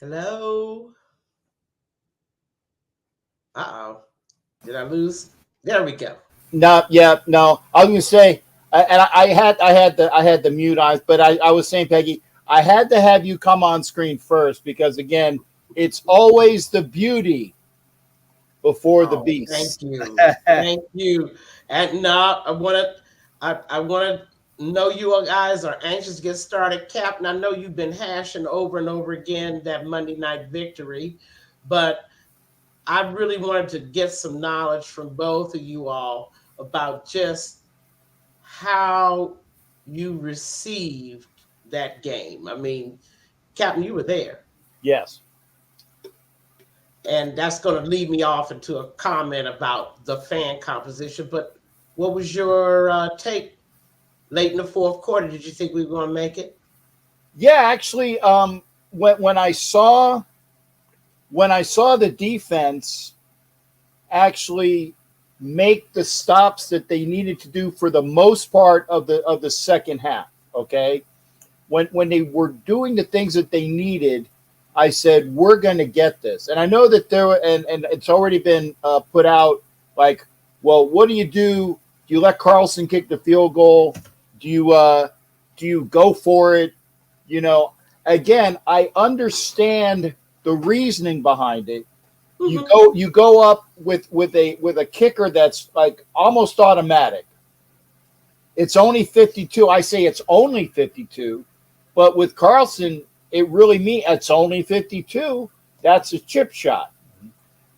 Hello. Uh-oh. Did I lose? There we go. No, yeah, no. I was gonna say, I had the mute on, but I was saying, Peggy, I had to have you come on screen first because again, it's always the beauty before the Oh, thank beast. you. Thank you. And now I wanna know you all guys are anxious to get started. Captain, I know you've been hashing over and over again that Monday night victory, but I really wanted to get some knowledge from both of you all about just how you received that game. I mean, Captain, you were there, Yes. and that's going to lead me off into a comment about the fan composition. But what was your take late in the fourth quarter? Did you think we were going to make it? Yeah, actually, when I saw the defense actually make the stops that they needed to do for the most part of the second half. Okay, when they were doing the things that they needed, I said we're going to get this. And I know that there and it's already been put out. Like, well, what do you do? Do you let Carlson kick the field goal? Do you go for it? You know, again, I understand the reasoning behind it. you Mm-hmm. go you go up with a kicker that's like almost automatic. It's only 52. I say it's only 52, but with Carlson, it really means it's only 52. That's a chip shot.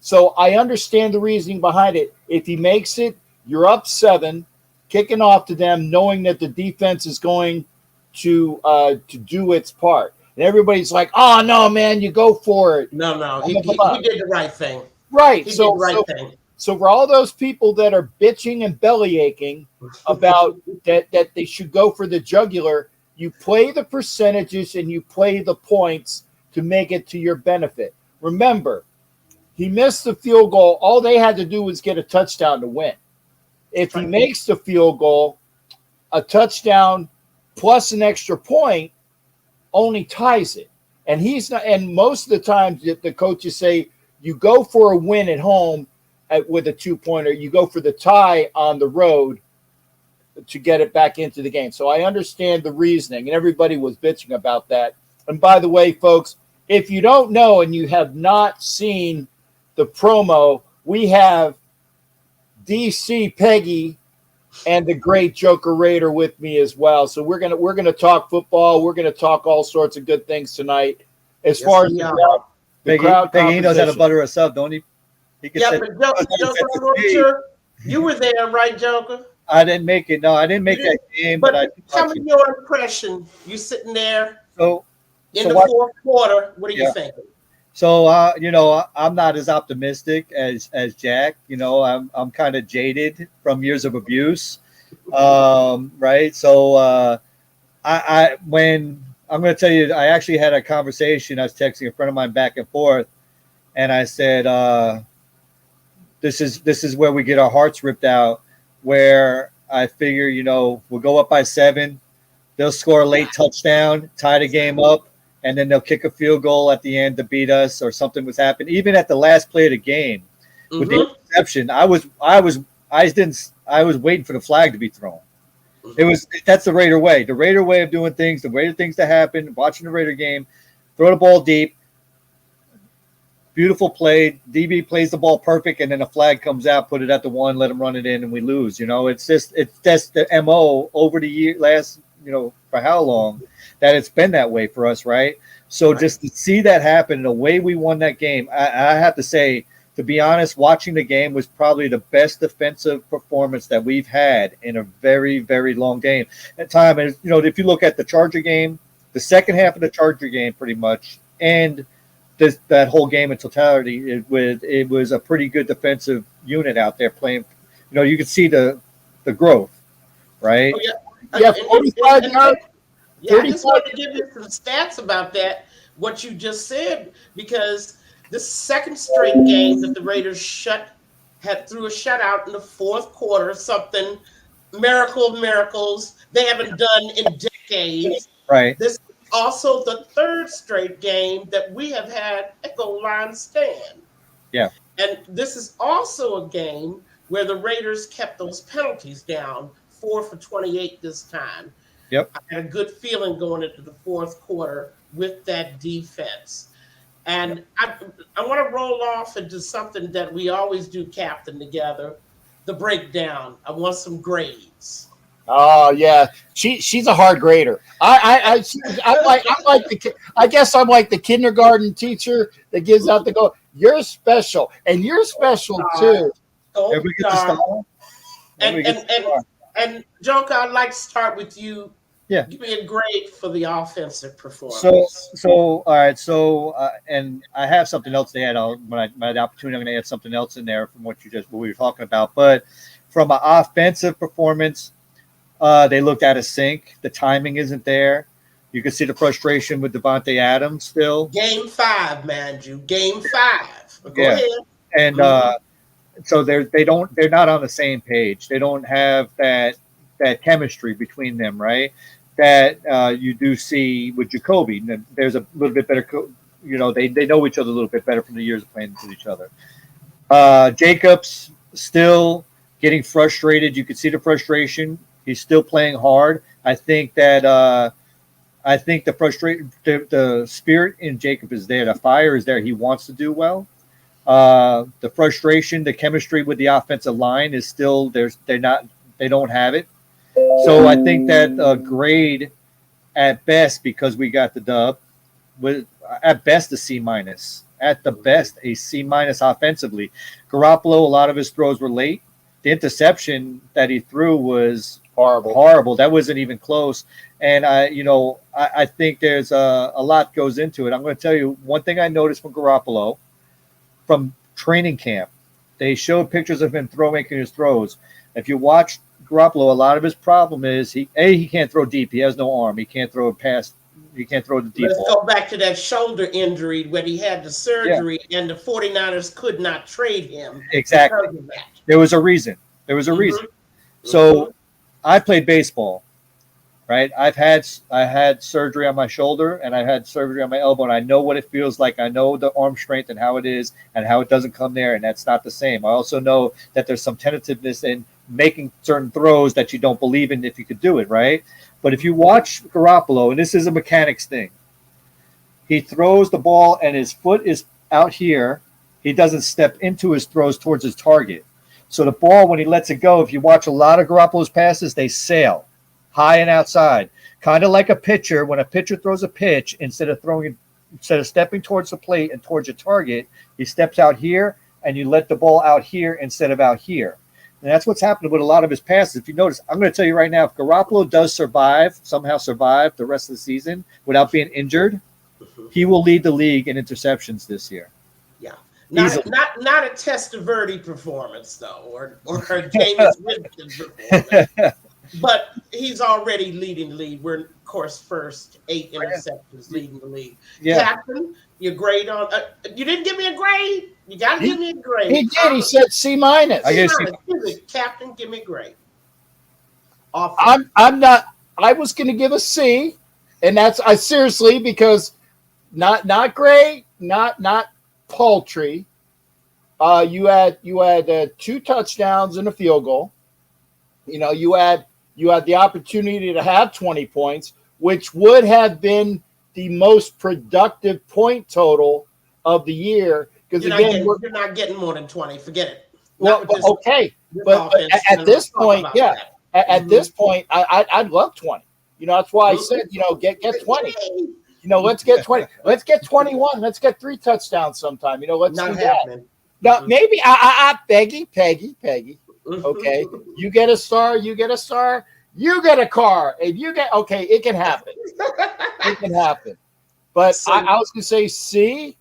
So I understand the reasoning behind it. If he makes it, you're up 7, kicking off to them, knowing that the defense is going to do its part. And everybody's like, "Oh no, man, you go for it." No, no, Blah, he, blah, blah, he blah. he did the right thing. Right. He did So the right so thing. so for all those people that are bitching and belly aching about that they should go for the jugular, you play the percentages and you play the points to make it to your benefit. Remember, he missed the field goal. All they had to do was get a touchdown to win. If he Right. makes the field goal, a touchdown plus an extra point only ties it. And he's not. And most of the times, the coaches say you go for a win at home with a 2 pointer. You go for the tie on the road to get it back into the game. So I understand the reasoning, and everybody was bitching about that. And by the way, folks, if you don't know and you have not seen the promo, we have DC Peggy and the great Joker Raider with me as well. So we're gonna talk football. We're gonna talk all sorts of good things tonight. As Yes, far as we the are. crowd, the Peggy, crowd Peggy, he knows how to composition. butter us up, don't he? He can Yeah, set, but Joker, what was you were there, right, Joker? I didn't make it. No, I didn't You make that didn't. game, but But I did tell watch me it. your impression. You sitting there So, in so the what? fourth quarter. What are you Yeah. thinking? So, I'm not as optimistic as Jack. I'm kind of jaded from years of abuse. Right. So, I when I'm going to tell you, I actually had a conversation. I was texting a friend of mine back and forth, and I said, this is where we get our hearts ripped out. Where I figure, we'll go up by 7, they'll score a late touchdown, tie the game up, and then they'll kick a field goal at the end to beat us, or something was happening. Even at the last play of the game, with the Mm-hmm. interception, I was waiting for the flag to be thrown. Mm-hmm. That's the Raider way. The Raider way of doing things, the Raider things to happen, watching the Raider game, throw the ball deep, beautiful play. DB plays the ball perfect, and then a flag comes out, put it at the 1, let them run it in, and we lose. It's just the MO over the year last, for how long that it's been that way for us, right? So Right. just to see that happen, the way we won that game, I have to say, to be honest, watching the game was probably the best defensive performance that we've had in a very, very long game at time. And if you look at the Charger game, the second half of the Charger game, pretty much, and that whole game in totality, it was a pretty good defensive unit out there playing. You could see the growth, right? Oh yeah. Yeah, And 45 yards, yeah, I just 35. wanted to give you some stats about that. What you just said, because this second straight game that the Raiders had threw a shutout in the fourth quarter, something miracle of miracles they haven't done in decades. Right. This also the third straight game that we have had a goal line stand. Yeah. And this is also a game where the Raiders kept those penalties down, 4 for 28 this time. Yep. I had a good feeling going into the fourth quarter with that defense. Yep. And I want to roll off into something that we always do, Captain, together, the breakdown. I want some grades. Oh yeah, she's a hard grader. I guess I'm like the kindergarten teacher that gives out the go. You're special, and you're special too. Oh, Everybody gets a darn. star. And Everybody and gets a and star. and Joker, I'd like to start with you. Yeah. Give me a grade for the offensive So, performance. all right. So, and I have something else to add. When I had the opportunity, I'm going to add something else in there from what we were talking about. But from an offensive performance, they looked out of sync. The timing isn't there. You can see the frustration with Devontae Adams still. Game five, man, you. Game five. Go Yeah. ahead. And Mhm. so they're not on the same page. They don't have that chemistry between them, right? That you do see with Jacoby. There's a little bit better, they know each other a little bit better from the years of playing with each other. Jacobs still getting frustrated. You can see the frustration. He's still playing hard. I think that the spirit in Jacob is there. The fire is there. He wants to do well. The frustration, the chemistry with the offensive line is still there's they don't have it. So I think that grade at best, because we got the dub, was at best a C minus. At the best, a C minus offensively. Garoppolo, a lot of his throws were late. The interception that he threw was horrible. That wasn't even close. And I think there's a lot goes into it. I'm going to tell you one thing I noticed from Garoppolo from training camp. They showed pictures of him making his throws. If you watch Garoppolo, a lot of his problem is he can't throw deep. He has no arm. He can't throw a pass. He can't throw the deep Let's ball. go back to that shoulder injury when he had the Yeah, surgery and the 49ers could not trade him exactly. because of that. There was a reason. There was a reason. Mm-hmm. So I played baseball, right? I had surgery on my shoulder and I had surgery on my elbow, and I know what it feels like. I know the arm strength and how it is and how it doesn't come there, and that's not the same. I also know that there's some tentativeness in making certain throws that you don't believe in if you could do it, right? But if you watch Garoppolo, and this is a mechanics thing, he throws the ball and his foot is out here. He doesn't step into his throws towards his target. So the ball, when he lets it go, if you watch a lot of Garoppolo's passes, they sail high and outside, kind of like a pitcher. When a pitcher throws a pitch, instead of stepping towards the plate and towards your target, he steps out here and you let the ball out here instead of out here. And that's what's happening with a lot of his passes. If you notice, I'm going to tell you right now, if Garoppolo does somehow survive the rest of the season without being injured, he will lead the league in interceptions this year. Yeah. Easily. Not a Testaverde performance though, or a Jameis Winston performance. But he's already leading the league. We're of course first, 8 interceptions leading the league. Yeah. Captain, your grade on you didn't give me a grade. You gotta give me a grade. He did. He said C minus. I guess Captain, give me a grade. I'm not. I was going to give a C, and that's I seriously because not great, not paltry. You had 2 touchdowns and a field goal. You had the opportunity to have 20 points, which would have been the most productive point total of the year. Because you're not getting more than 20. Forget it. Well, okay, but at this point, yeah, at this point, I'd love 20. That's why I said, get 20. Let's get 20. Let's get 21. Let's get 3 touchdowns sometime. Let's not do happening. that. No, maybe Peggy. Okay, you get a star. You get a star. You get a car. If you get it can happen. It can happen. But I was gonna say C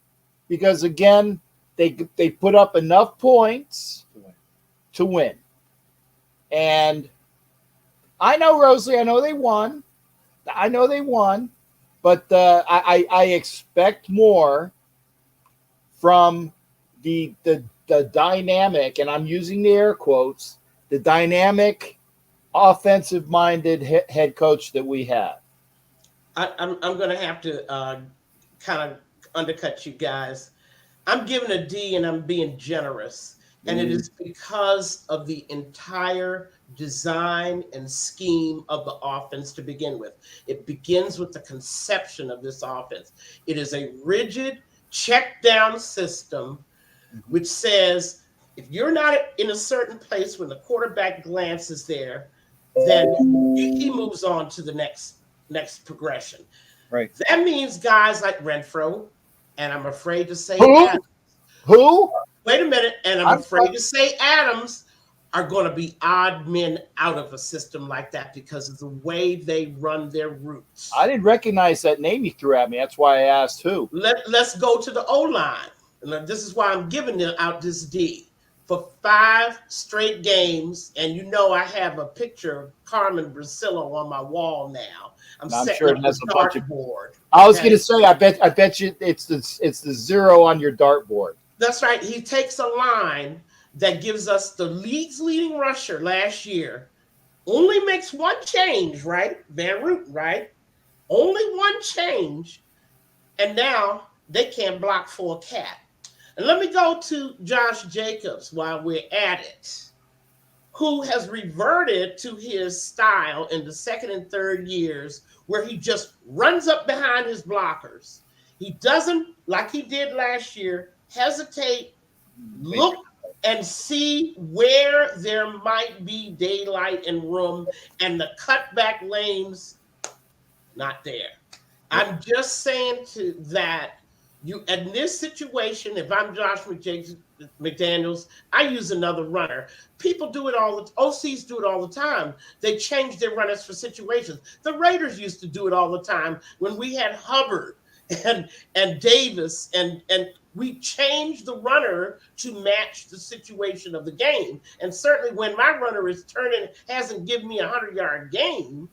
because again they put up enough points to win. And I know, Rosalie, I know they won. But I expect more from the dynamic, and I'm using the air quotes, the dynamic offensive-minded head coach that we have. I'm going to have to kind of undercut you guys. I'm giving a D and I'm being generous. And it Ooh, is because of the entire design and scheme of the offense to begin with. It begins with the conception of this offense. It is a rigid check down system mhm. which says if you're not in a certain place when the quarterback glances there, then he moves on to the next progression. Right. That means guys like Renfro, and I'm afraid to say Who? Adams. Who? Wait a minute, and I'm I'm afraid to say Adams are going to be odd men out of a system like that because of the way they run their I routes. didn't recognize that name you threw at me. That's why I asked who. Let's go to the O line. And this is why I'm giving out this D. For 5 straight games, and you know I have a picture of Carmen Brasillo on my wall now. I'm And I'm setting sure up it the has a bunch of. dartboard. I was Okay. gonna say, I bet you it's the zero on your dartboard. That's right. He takes a line that gives us the league's leading rusher last year, only makes one change, right? Van Ruten, right? Only one change, and now they can't block for a cat. And let me go to Josh Jacobs while we're at it, who has reverted to his style in the second and third years where he just runs up behind his blockers. He doesn't, like he did last year, hesitate, Make look and see where there might be daylight and room, and the cutback lanes not there. Yep. I'm just saying to that you in this situation, if I'm Josh McDaniels, I use another runner. People do it all the OCs do it all the time. They change their runners for situations. The Raiders used to do it all the time when we had Hubbard and Davis and we changed the runner to match the situation of the game. And certainly when my runner is turning hasn't given me a 100-yard game,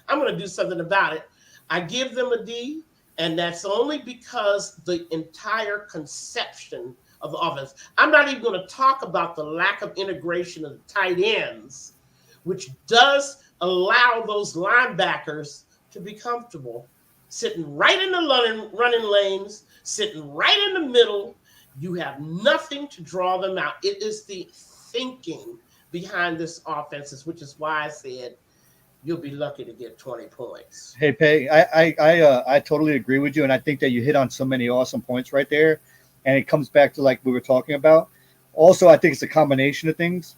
I'm going to do something about it. I give them a D, and that's only because the entire conception of the offense. I'm not even going to talk about the lack of integration of the tight ends, which does allow those linebackers to be comfortable, sitting right in the running lanes, sitting right in the middle. You have nothing to draw them out. It is the thinking behind this offense, which is why I said you'll be lucky to get 20 points. Hey, Peg, I totally agree with you, and I think that you hit on so many awesome points right there, and it comes back to like we were talking about. Also, I think it's a combination of things.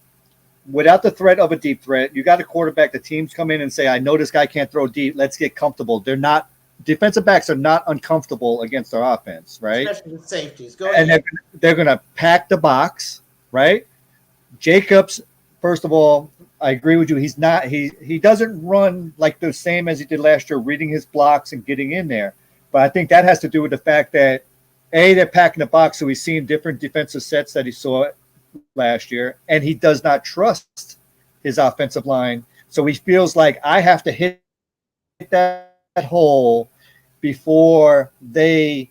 Without the threat of a deep threat, you got a quarterback. The teams come in and say, "I know this guy can't throw deep. Let's get comfortable." They're not defensive backs are not uncomfortable against our offense, right? Especially the safeties. Go And ahead. they're going to pack the box, right? Jacobs, first of all, I agree with you. He's not he doesn't run like the same as he did last year, reading his blocks and getting in there. But I think that has to do with the fact that they're packing the box, so he's seeing different defensive sets that he saw last year, and he does not trust his offensive line. So he feels like I have to hit that hole before the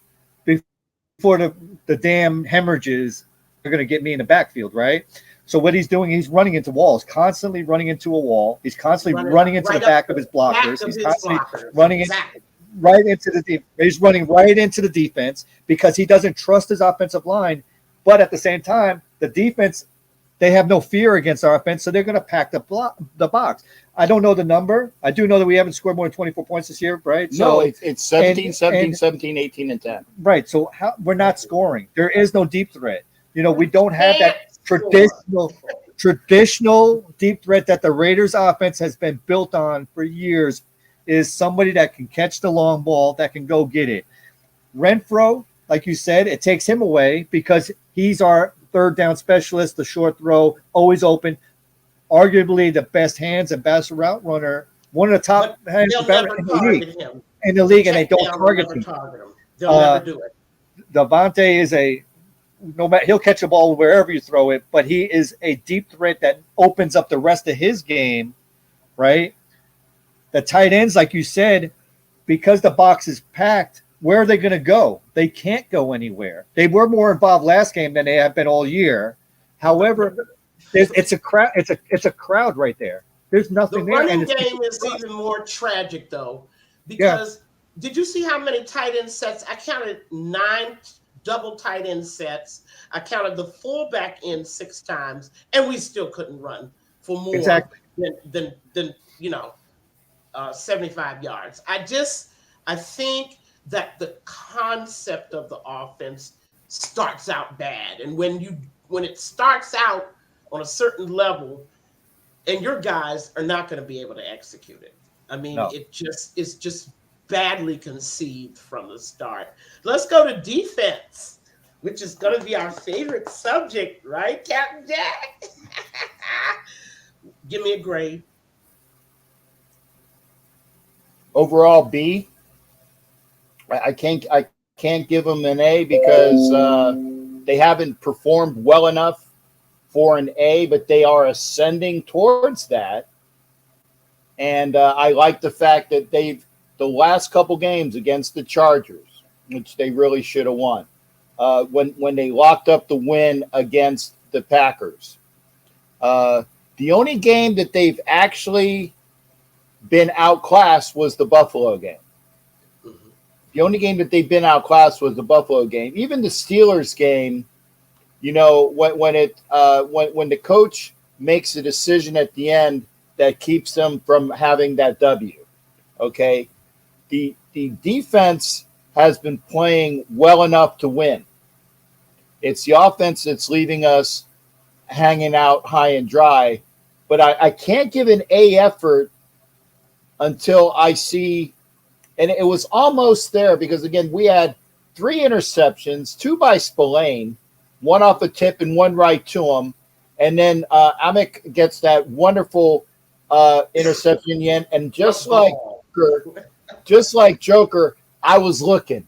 damn hemorrhages are going to get me in the backfield, right? So what he's doing, he's running into walls, constantly running into a wall. He's constantly Running running into the right up back of the his back blockers. of He's his constantly blockers. running in, Exactly. right into he's running right into the defense because he doesn't trust his offensive line. But at the same time, the defense, they have no fear against our offense, so they're going to pack the box. I don't know the number. I do know that we haven't scored more than 24 points this year, right? No, So it's 17, 17, and 17, 18, and 10. right. So we're not scoring. There is no deep threat. We don't have Can't that score. traditional deep threat that the Raiders offense has been built on for years is somebody that can catch the long ball, that can go get it. Renfro, like you said, it takes him away because he's our third down specialist, the short throw, always open, arguably the best hands and best route runner, one of the top But hands they'll better never in the league. target him. In the The league, and they check don't down will target never him. target him. They'll Uh, never do it. Devontae is no matter he'll catch a ball wherever you throw it, but he is a deep threat that opens up the rest of his game, right? The tight ends, like you said, because the box is packed, where are they going to go? They can't go anywhere. They were more involved last game than they have been all year. However, it's a crowd. It's a crowd right there. There's The nothing there, and running it's game is even more tragic, though, Yeah, because did you see how many tight end sets? I counted 9 double tight end sets. I counted the fullback in 6 times, and we still couldn't run for more exactly. than 75 yards. I think that the concept of the offense starts out bad, and when it starts out on a certain level, and your guys are not going to be able to execute it. I mean, No. it's just badly conceived from the start. Let's go to defense, which is going to be our favorite subject, right, Captain Jack? Give me a grade. Overall B. I can't give them an A because they haven't performed well enough for an A, but they are ascending towards that. And I like the fact that the last couple games against the Chargers, which they really should have won, when they locked up the win against the Packers. Uh, the only game that they've actually been outclassed was the Buffalo game. Mhm. The only game that they've been outclassed was the Buffalo game. Even the Steelers game, when the coach makes a decision at the end that keeps them from having that W. Okay, the defense has been playing well enough to win. It's the offense that's leaving us hanging out high and dry. But I can't give an A effort until I see, and it was almost there because again we had 3 interceptions, 2 by Spillane, one off a tip and one right to him, and then Amick gets that wonderful interception in the end, and The ball. just like Joker, I was looking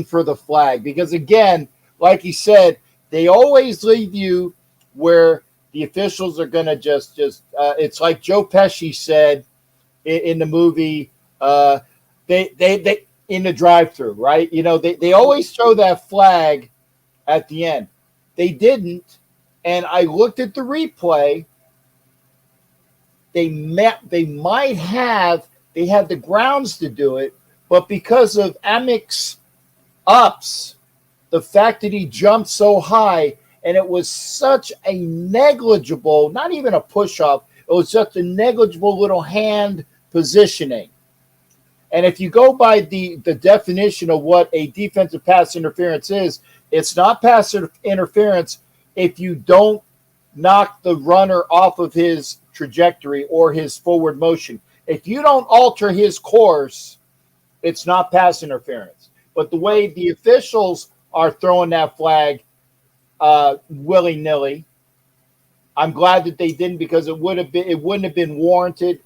for the flag because again, like he said, they always leave you where the officials are going to just it's like Joe Pesci said in the movie, they in the drive-through, right? They always throw that flag at the end. They didn't, and I looked at the replay. They had the grounds to do it, but because of Amic's ups, the fact that he jumped so high, and it was such a negligible, not even a push up, it was just a negligible little hand positioning. And if you go by the definition of what a defensive pass interference is, it's not pass interference if you don't knock the runner off of his trajectory or his forward motion. If you don't alter his course, it's not pass interference. But the way the officials are throwing that flag willy nilly, I'm glad that they didn't because it wouldn't have been warranted.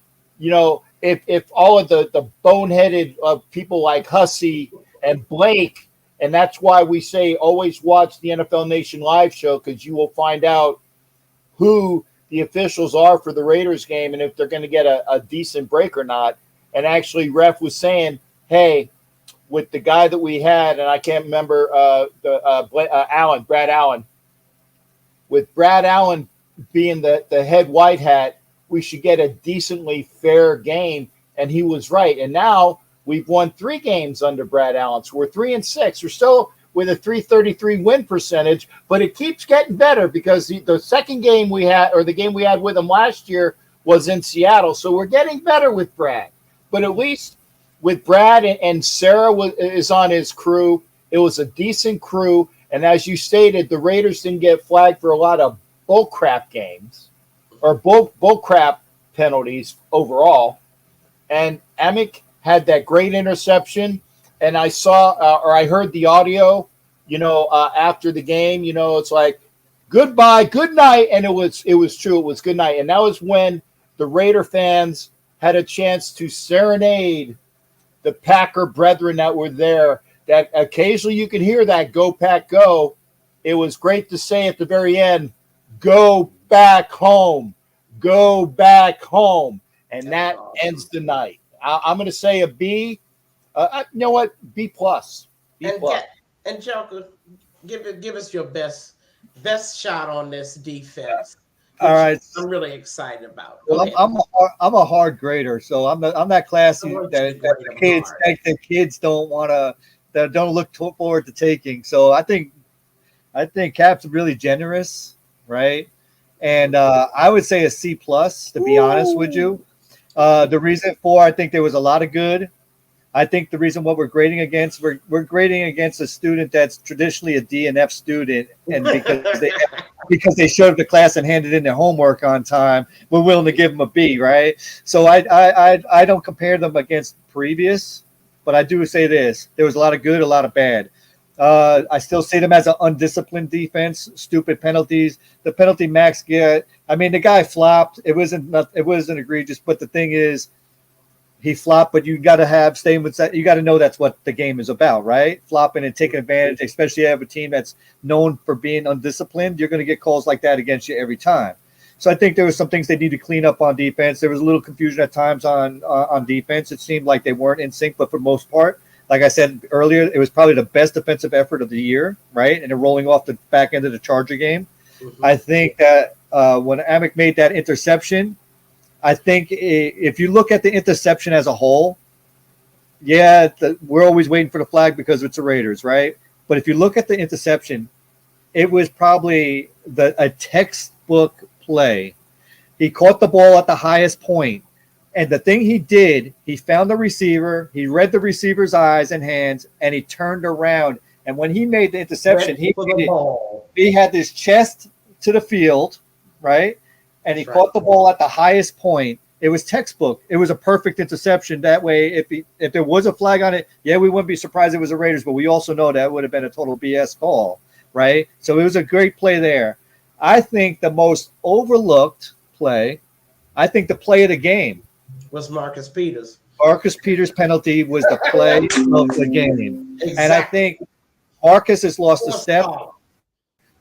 If all of the boneheaded people like Hussey and Blake, and that's why we say always watch the NFL Nation live show because you will find out who the officials are for the Raiders game and if they're going to get a decent break or not. And actually, ref was saying, hey, with the guy that we had, and I can't remember Brad Allen, with Brad Allen being the head white hat, we should get a decently fair game. And he was right. And now we've won 3 games under Brad Allen. So we're 3-6. We're still with a 333 win percentage, but it keeps getting better because the second game we had, or the game we had with him last year, was in Seattle. So we're getting better with Brad. But at least with Brad and Sarah is on his crew, it was a decent crew. And as you stated, the Raiders didn't get flagged for a lot of bullcrap games or bullcrap penalties overall. And Amick had that great interception. And I saw or I heard the audio, after the game, it's like goodbye, good night. And it was true. It was good night. And that was when the Raider fans had a chance to serenade the Packer brethren that were there, that occasionally you could hear that go Pack go. It was great to say at the very end, go back home, go back home. And That was that awesome. ends the night. I'm going to say a B. You know what? B plus. B And plus. get Joker, give us your best shot on this defense. All which right. I'm really excited about. Go Well, ahead. I'm a hard grader, so I'm that I class want you to that grade the them kids hard. that the kids don't want to that don't look forward to taking. So I think Cap's really generous, right? And Mhm. I would say a C plus, to be honest with Ooh. you. The reason for I think there was a lot of good. I think the reason what we're grading against, we're grading against a student that's traditionally a D and F student, and because they showed up to class and handed in their homework on time, we're willing to give them a B, right? So I don't compare them against previous, but I do say this: there was a lot of good, a lot of bad. I still see them as an undisciplined defense, stupid penalties. The penalty Max get, I mean, the guy flopped. It wasn't egregious, but the thing is, he flopped, but you got to have staying with that. You got to know that's what the game is about, right? Flopping and taking advantage, especially if you have a team that's known for being undisciplined. You're going to get calls like that against you every time. So I think there were some things they need to clean up on defense. There was a little confusion at times on defense. It seemed like they weren't in sync, but for the most part, like I said earlier, it was probably the best defensive effort of the year, right? And they're rolling off the back end of the Charger game. I Mhm. think that when Amick made that interception, I think if you look at the interception as a whole, yeah, we're always waiting for the flag because it's the Raiders, right? But if you look at the interception, it was probably a textbook play. He caught the ball at the highest point, and the thing he did, he found the receiver, he read the receiver's eyes and hands, and he turned around. And when he made the interception, Went for the ball. he had his chest to the field, right? And he That's right. caught the ball at the highest point. It was textbook. It was a perfect interception. That way, if there was a flag on it, yeah, we wouldn't be surprised it was the Raiders, but we also know that would have been a total BS call, right? So it was a great play there. I think the most overlooked play, I think the play of the game, Was Marcus Peters. Marcus Peters' penalty was the play of the game. And I Exactly. think Marcus has lost a Force step. call.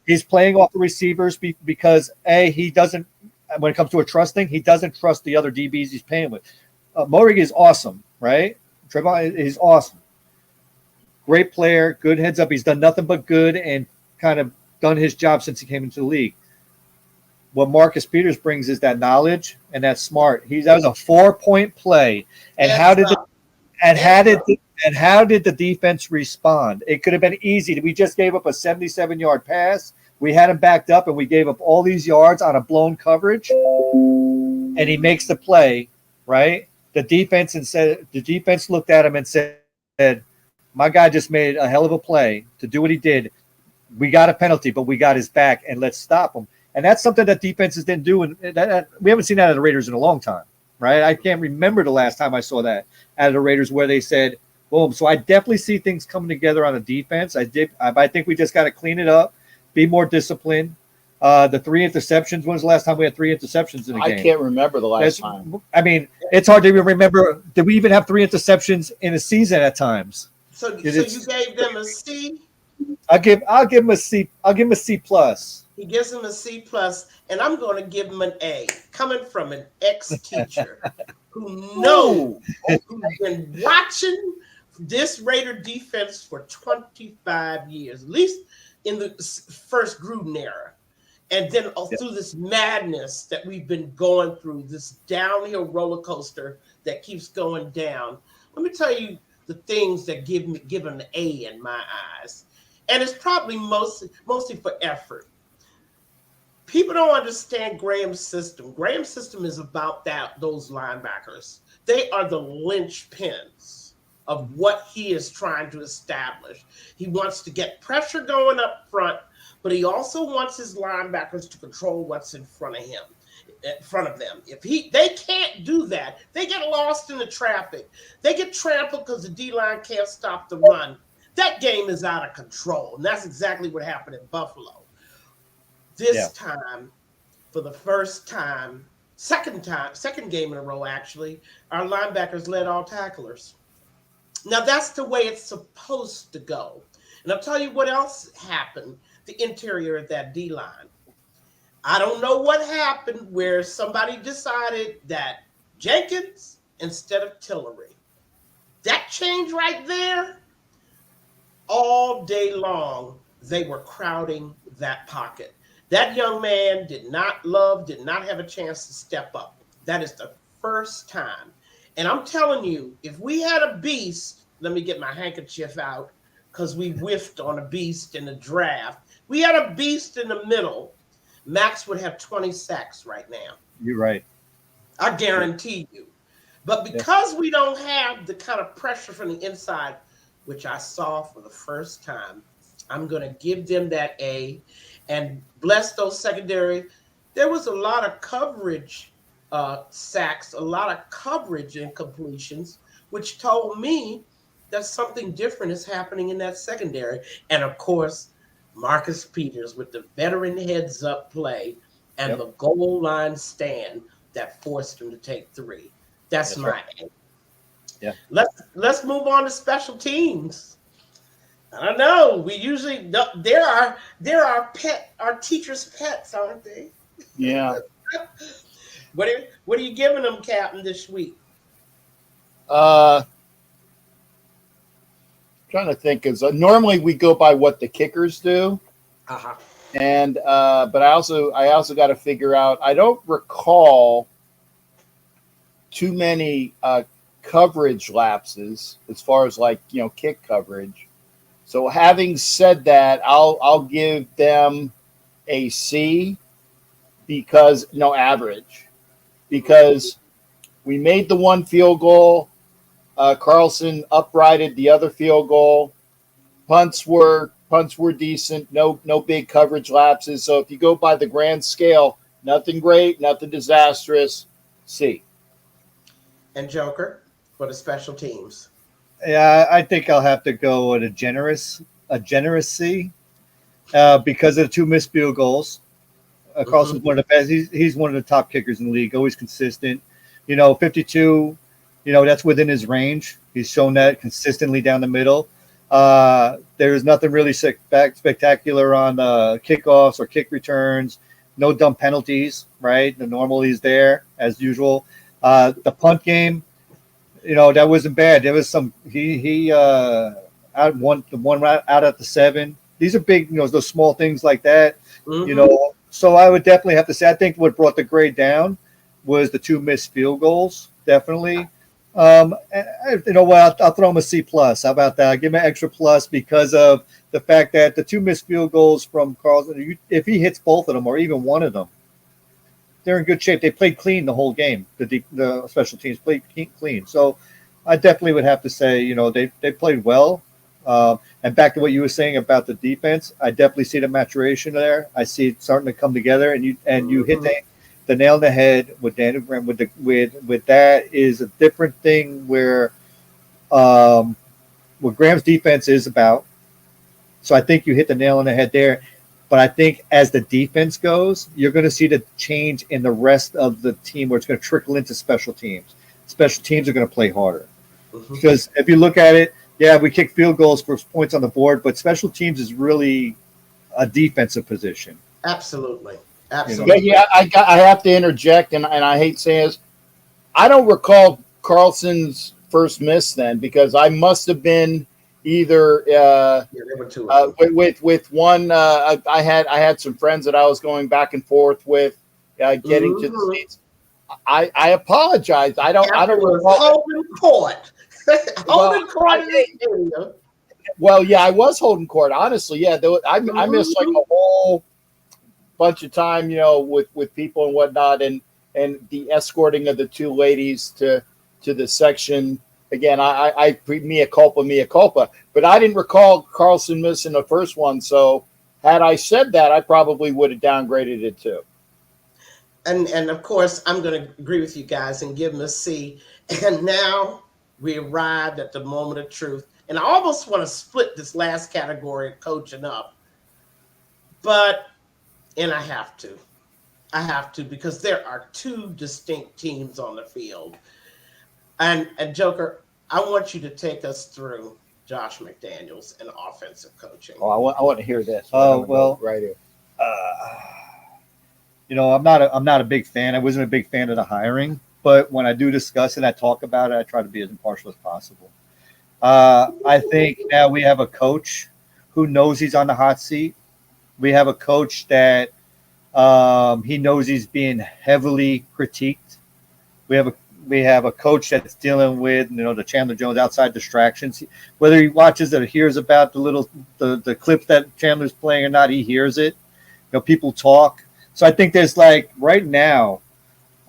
He's playing off the receivers because he doesn't. When it comes to a trust thing, he doesn't trust the other DBs he's playing with. Morig is awesome, right? Trevon is awesome, great player, good heads up. He's done nothing but good and kind of done his job since he came into the league. What Marcus Peters brings is that knowledge and that smart. That was a 4-point play, and Heads up. and how Heads did up. and how did the defense respond? It could have been easy. We just gave up a 77-yard pass. We had him backed up, and we gave up all these yards on a blown coverage. And he makes the play, right? The defense looked at him and said, "My guy just made a hell of a play to do what he did. We got a penalty, but we got his back, and let's stop him." And that's something that defenses didn't do, and we haven't seen that out of the Raiders in a long time, right? I can't remember the last time I saw that out of the Raiders where they said, "Boom." So I definitely see things coming together on the defense. I think we just got to clean it up, be more disciplined. The 3 interceptions. When was the last time we had 3 interceptions in a I game? can't remember the last time. I mean, it's hard to even remember. Did we even have 3 interceptions in a season at times? So you gave them a C. I'll give him a C. I'll give him a C plus. He gives him a C plus, and I'm going to give him an A, coming from an ex teacher who knows, Ooh, who's been watching this Raider defense for 25 years, at least in the first Gruden era. And then Yeah. through this madness that we've been going through, this downhill roller coaster that keeps going down. Let me tell you the things that give an A in my eyes. And it's probably mostly for effort. People don't understand Graham's system. Graham's system is about those linebackers. They are the linchpins of what he is trying to establish. He wants to get pressure going up front, but he also wants his linebackers to control what's in front of them. If they can't do that, they get lost in the traffic. They get trampled because the D line can't stop the run. That game is out of control, and that's exactly what happened in Buffalo. Yeah. This time, for the first second game in a row, actually, our linebackers led all tacklers. Now that's the way it's supposed to go. And I'll tell you what else happened: the interior of that D line. I don't know what happened where somebody decided that Jenkins instead of Tillery. That change right there, all day long, they were crowding that pocket. That young man did not have a chance to step up. That is the first time. And I'm telling you, if we had a beast, let me get my handkerchief out because we whiffed on a beast in the draft. We had a beast in the middle. Max would have 20 sacks right now. You're right. I Yeah. guarantee you. But Yeah. because we don't have the kind of pressure from the inside, which I saw for the first time, I'm going to give them that A and bless those secondary. There was a lot of coverage sacks, a lot of coverage incompletions, which told me that something different is happening in that secondary. And of course, Marcus Peters with the veteran heads up play and Yep. the goal line stand that forced him to take three. That's That's right. my A. Yeah. Let's move on to special teams. I don't know. We usually there are our teachers' pets, aren't they? Yeah. What are you giving them, Captain, this week? Uh, Trying to think is normally we go by what the kickers do, Uh-huh. and but I also got to figure out. I don't recall too many coverage lapses as far as like kick coverage. So having said that, I'll give them a C because no average because we made the one field goal. Carlson uprighted the other field goal. Punts were decent. No big coverage lapses. So if you go by the grand scale, nothing great, nothing disastrous. C. And Joker for the special teams. Yeah, I think I'll have to go with a generous C, because of the two missed field goals. Mm-hmm. Carlson's one of the best. He's one of the top kickers in the league. Always consistent. 52. That's within his range. He's shown that consistently down the middle. There's nothing really spectacular on kickoffs or kick returns. No dumb penalties. Right, the normal is there as usual. The punt game, that wasn't bad. There was some he out one right out at the 7. These are big, those small things like that. Mm-hmm. So I would definitely have to say I think what brought the grade down was the two missed field goals. Definitely. You know what? I'll throw him a C plus. How about that? I'll give him an extra plus because of the fact that the two missed field goals from Carlson, if he hits both of them or even one of them, they're in good shape. They played clean the whole game. The special teams played clean. So I definitely would have to say, they played well. And back to what you were saying about the defense, I definitely see the maturation there. I see it starting to come together, and you hit the nail on the head with Daniel Graham. With that is a different thing where what Graham's defense is about. So I think you hit the nail on the head there. But I think as the defense goes, you're going to see the change in the rest of the team where it's going to trickle into special teams. Special teams are going to play harder. Mm-hmm. Because if you look at it, yeah, we kick field goals for points on the board, but special teams is really a defensive position. Absolutely. But Absolutely. yeah, I have to interject, and I hate saying this. I don't recall Carlson's first miss then because I must have been either Yeah, there were two of them. with one. I had some friends that I was going back and forth with, getting to the Mm-hmm. seats. I apologize. I don't Captain was recall. holding court. Well, Holding court in this area. well, yeah, I was holding court. Honestly, yeah, I missed like Mhm. a whole bunch of time, with people and whatnot, and the escorting of the two ladies to the section. Again, I mea culpa, but I didn't recall Carlson missing the first one. So had I said that, I probably would have downgraded it too. And of course, I'm going to agree with you guys and give them a C. And now we arrived at the moment of truth. And I almost want to split this last category of coaching up, but and I have to. I have to because there are two distinct teams on the field. And Joker, I want you to take us through Josh McDaniels and offensive coaching. Oh, I want to hear this. Oh, well. Right here. Uh, I'm not a big fan. I wasn't a big fan of the hiring, but when I do discuss it, I talk about it. I try to be as impartial as possible. I think now we have a coach who knows he's on the hot seat. We have a coach that He knows he's being heavily critiqued. We have a we have a coach that's dealing with the Chandler Jones outside distractions. Whether he watches it or hears about the clips that Chandler's playing or not, he hears it. People talk. So I think there's like right now,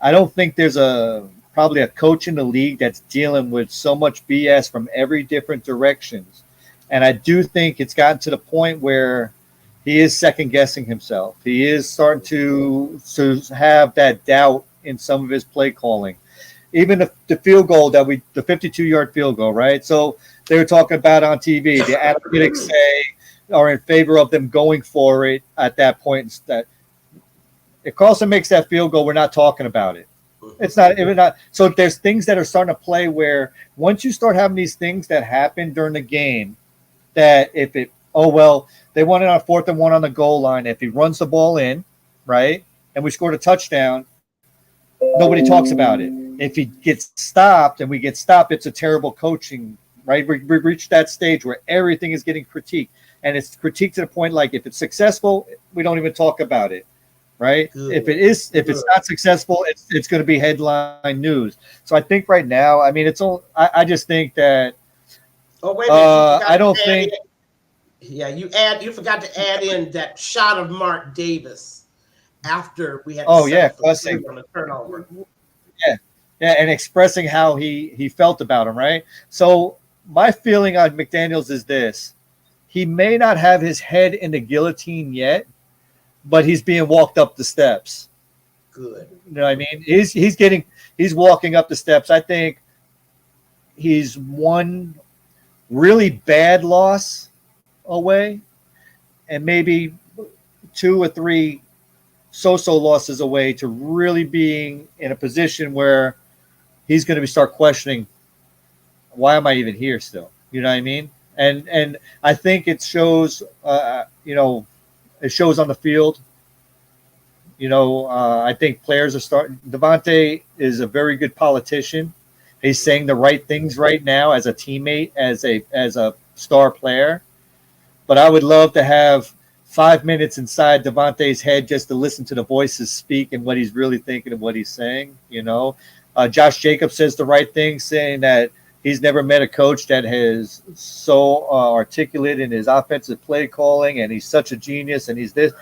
I don't think there's a probably a coach in the league that's dealing with so much BS from every different directions. And I do think it's gotten to the point where he is second guessing himself. He is starting to have that doubt in some of his play calling. Even the field goal the 52-yard field goal, right? So they were talking about on TV. The analytics say are in favor of them going for it at that point. That if Carlson makes that field goal, we're not talking about it. It's not. So there's things that are starting to play where once you start having these things that happen during the game, that if it they won it on 4th and 1 on the goal line. If he runs the ball in, right, and we scored a touchdown, nobody talks about it. If he gets stopped and we get stopped, it's a terrible coaching, right? We reached that stage where everything is getting critiqued, and it's critiqued to the point like if it's successful, we don't even talk about it, right? Good. If it's not successful, it's going to be headline news. So I think right now, I mean, I just think that. Oh wait a minute! I don't think. Yeah, you forgot to add in that shot of Mark Davis after we had. Oh yeah, cussing on the turnover. Yeah, and expressing how he felt about him, right? So my feeling on McDaniels is this: he may not have his head in the guillotine yet, but he's being walked up the steps. Good. You know what I mean? He's walking up the steps. I think he's one really bad loss away, and maybe 2 or 3 so-so losses away to really being in a position where he's going to start questioning, why am I even here still? You know what I mean? And I think it shows, it shows on the field. I think players are starting. Devontae is a very good politician. He's saying the right things right now as a teammate, as a star player. But I would love to have 5 minutes inside Devontae's head just to listen to the voices speak and what he's really thinking and what he's saying. Josh Jacobs says the right thing, saying that he's never met a coach that has so articulate in his offensive play calling, and he's such a genius, and he's this.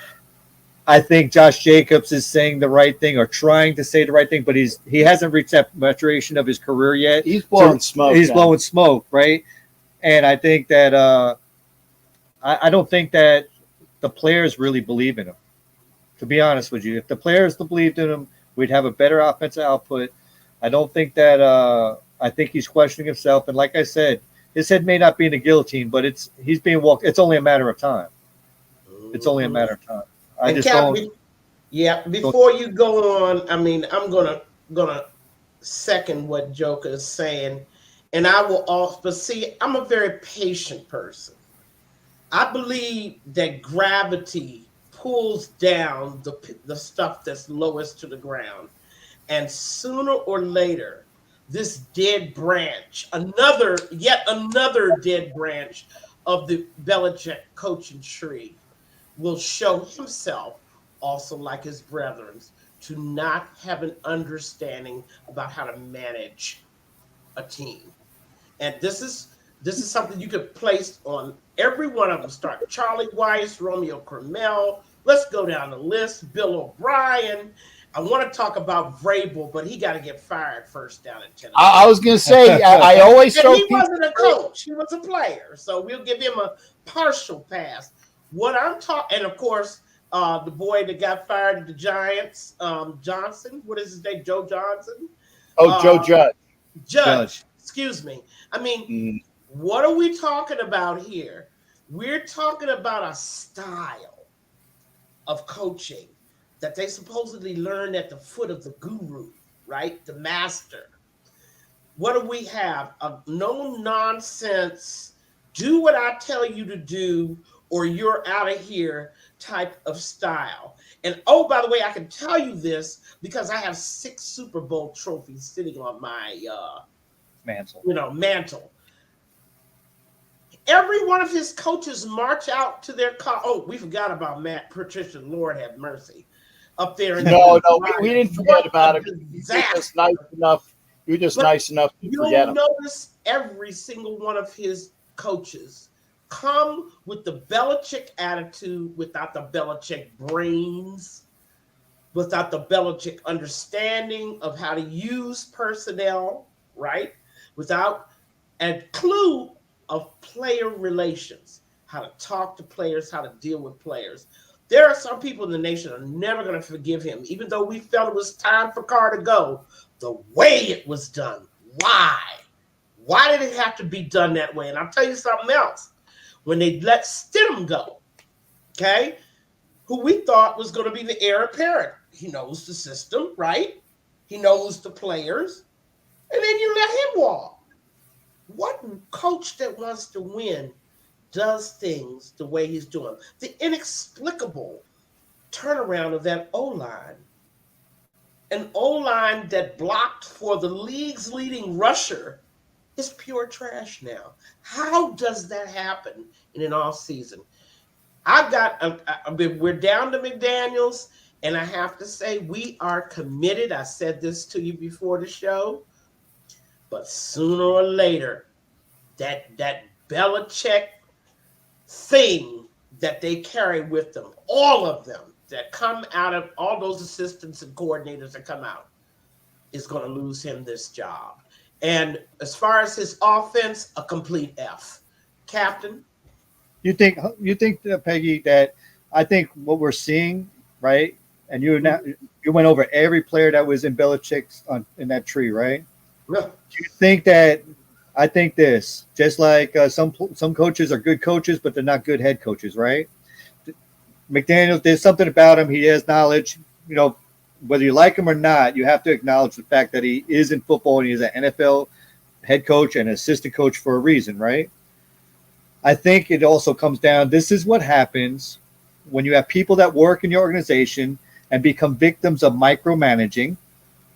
I think Josh Jacobs is saying the right thing or trying to say the right thing, but he hasn't reached that maturation of his career yet. He's blowing smoke. He's blowing smoke, right? And I think that I don't think that the players really believe in him. To be honest with you, if the players believed in him, we'd have a better offensive output. I don't think that. I think he's questioning himself, and like I said, his head may not be in the guillotine, but he's being walked. It's only a matter of time. It's only a matter of time. Before you go on, I mean, I'm gonna second what Joker is saying, and I will also. But see, I'm a very patient person. I believe that gravity pulls down the stuff that's lowest to the ground, and sooner or later, this dead branch, yet another dead branch of the Belichick coaching tree, will show himself, also like his brethren, to not have an understanding about how to manage a team. And this is something you could place on every one of them. Start Charlie Weiss, Romeo Crennel. Let's go down the list. Bill O'Brien. I want to talk about Vrabel, but he got to get fired first down in Tennessee. I was going to say, I always throw. He wasn't a coach; he was a player, so we'll give him a partial pass. What I'm talking, and of course, the boy that got fired at the Giants, Johnson. What is his name? Joe Johnson. Joe Judge. Judge. Excuse me. I mean, what are we talking about here? We're talking about a style of coaching that they supposedly learned at the foot of the guru, right? The master. What do we have? A no nonsense, do what I tell you to do, or you're out of here type of style. And oh, by the way, I can tell you this because I have 6 Super Bowl trophies sitting on my mantle. Every one of his coaches march out to their car. Oh, we forgot about Matt Patricia. Lord have mercy. up there in No, no, we Giants. didn't forget What about a him. You're just disaster. nice enough. You're just But nice enough to forget you'll him. notice every single one of his coaches come with the Belichick attitude without the Belichick brains, without the Belichick understanding of how to use personnel, right? Without a clue of player relations, how to talk to players, how to deal with players. There are some people in the nation that are never going to forgive him, even though we felt it was time for Carr to go. The way it was done, why? Why did it have to be done that way? And I'll tell you something else. When they let Stidham go, okay, who we thought was going to be the heir apparent, he knows the system, right? He knows the players, and then you let him walk. What coach that wants to win does things the way he's doing? The inexplicable turnaround of that O line, an O line that blocked for the league's leading rusher, is pure trash now. How does that happen in an off season? We're down to McDaniels, and I have to say we are committed. I said this to you before the show, but sooner or later, that Belichick thing that they carry with them, all of them that come out of all those assistants and coordinators that come out, is going to lose him this job. And as far as his offense, a complete F. Captain, You think Peggy, that I think what we're seeing, right? And you went over every player that was in Belichick's in that tree, right? yeah. Do you think that I think this, just like some coaches are good coaches, but they're not good head coaches, right? McDaniels, there's something about him. He has knowledge. You know, whether you like him or not, you have to acknowledge the fact that he is in football and he's an NFL head coach and assistant coach for a reason, right? I think it also comes down. This is what happens when you have people that work in your organization and become victims of micromanaging.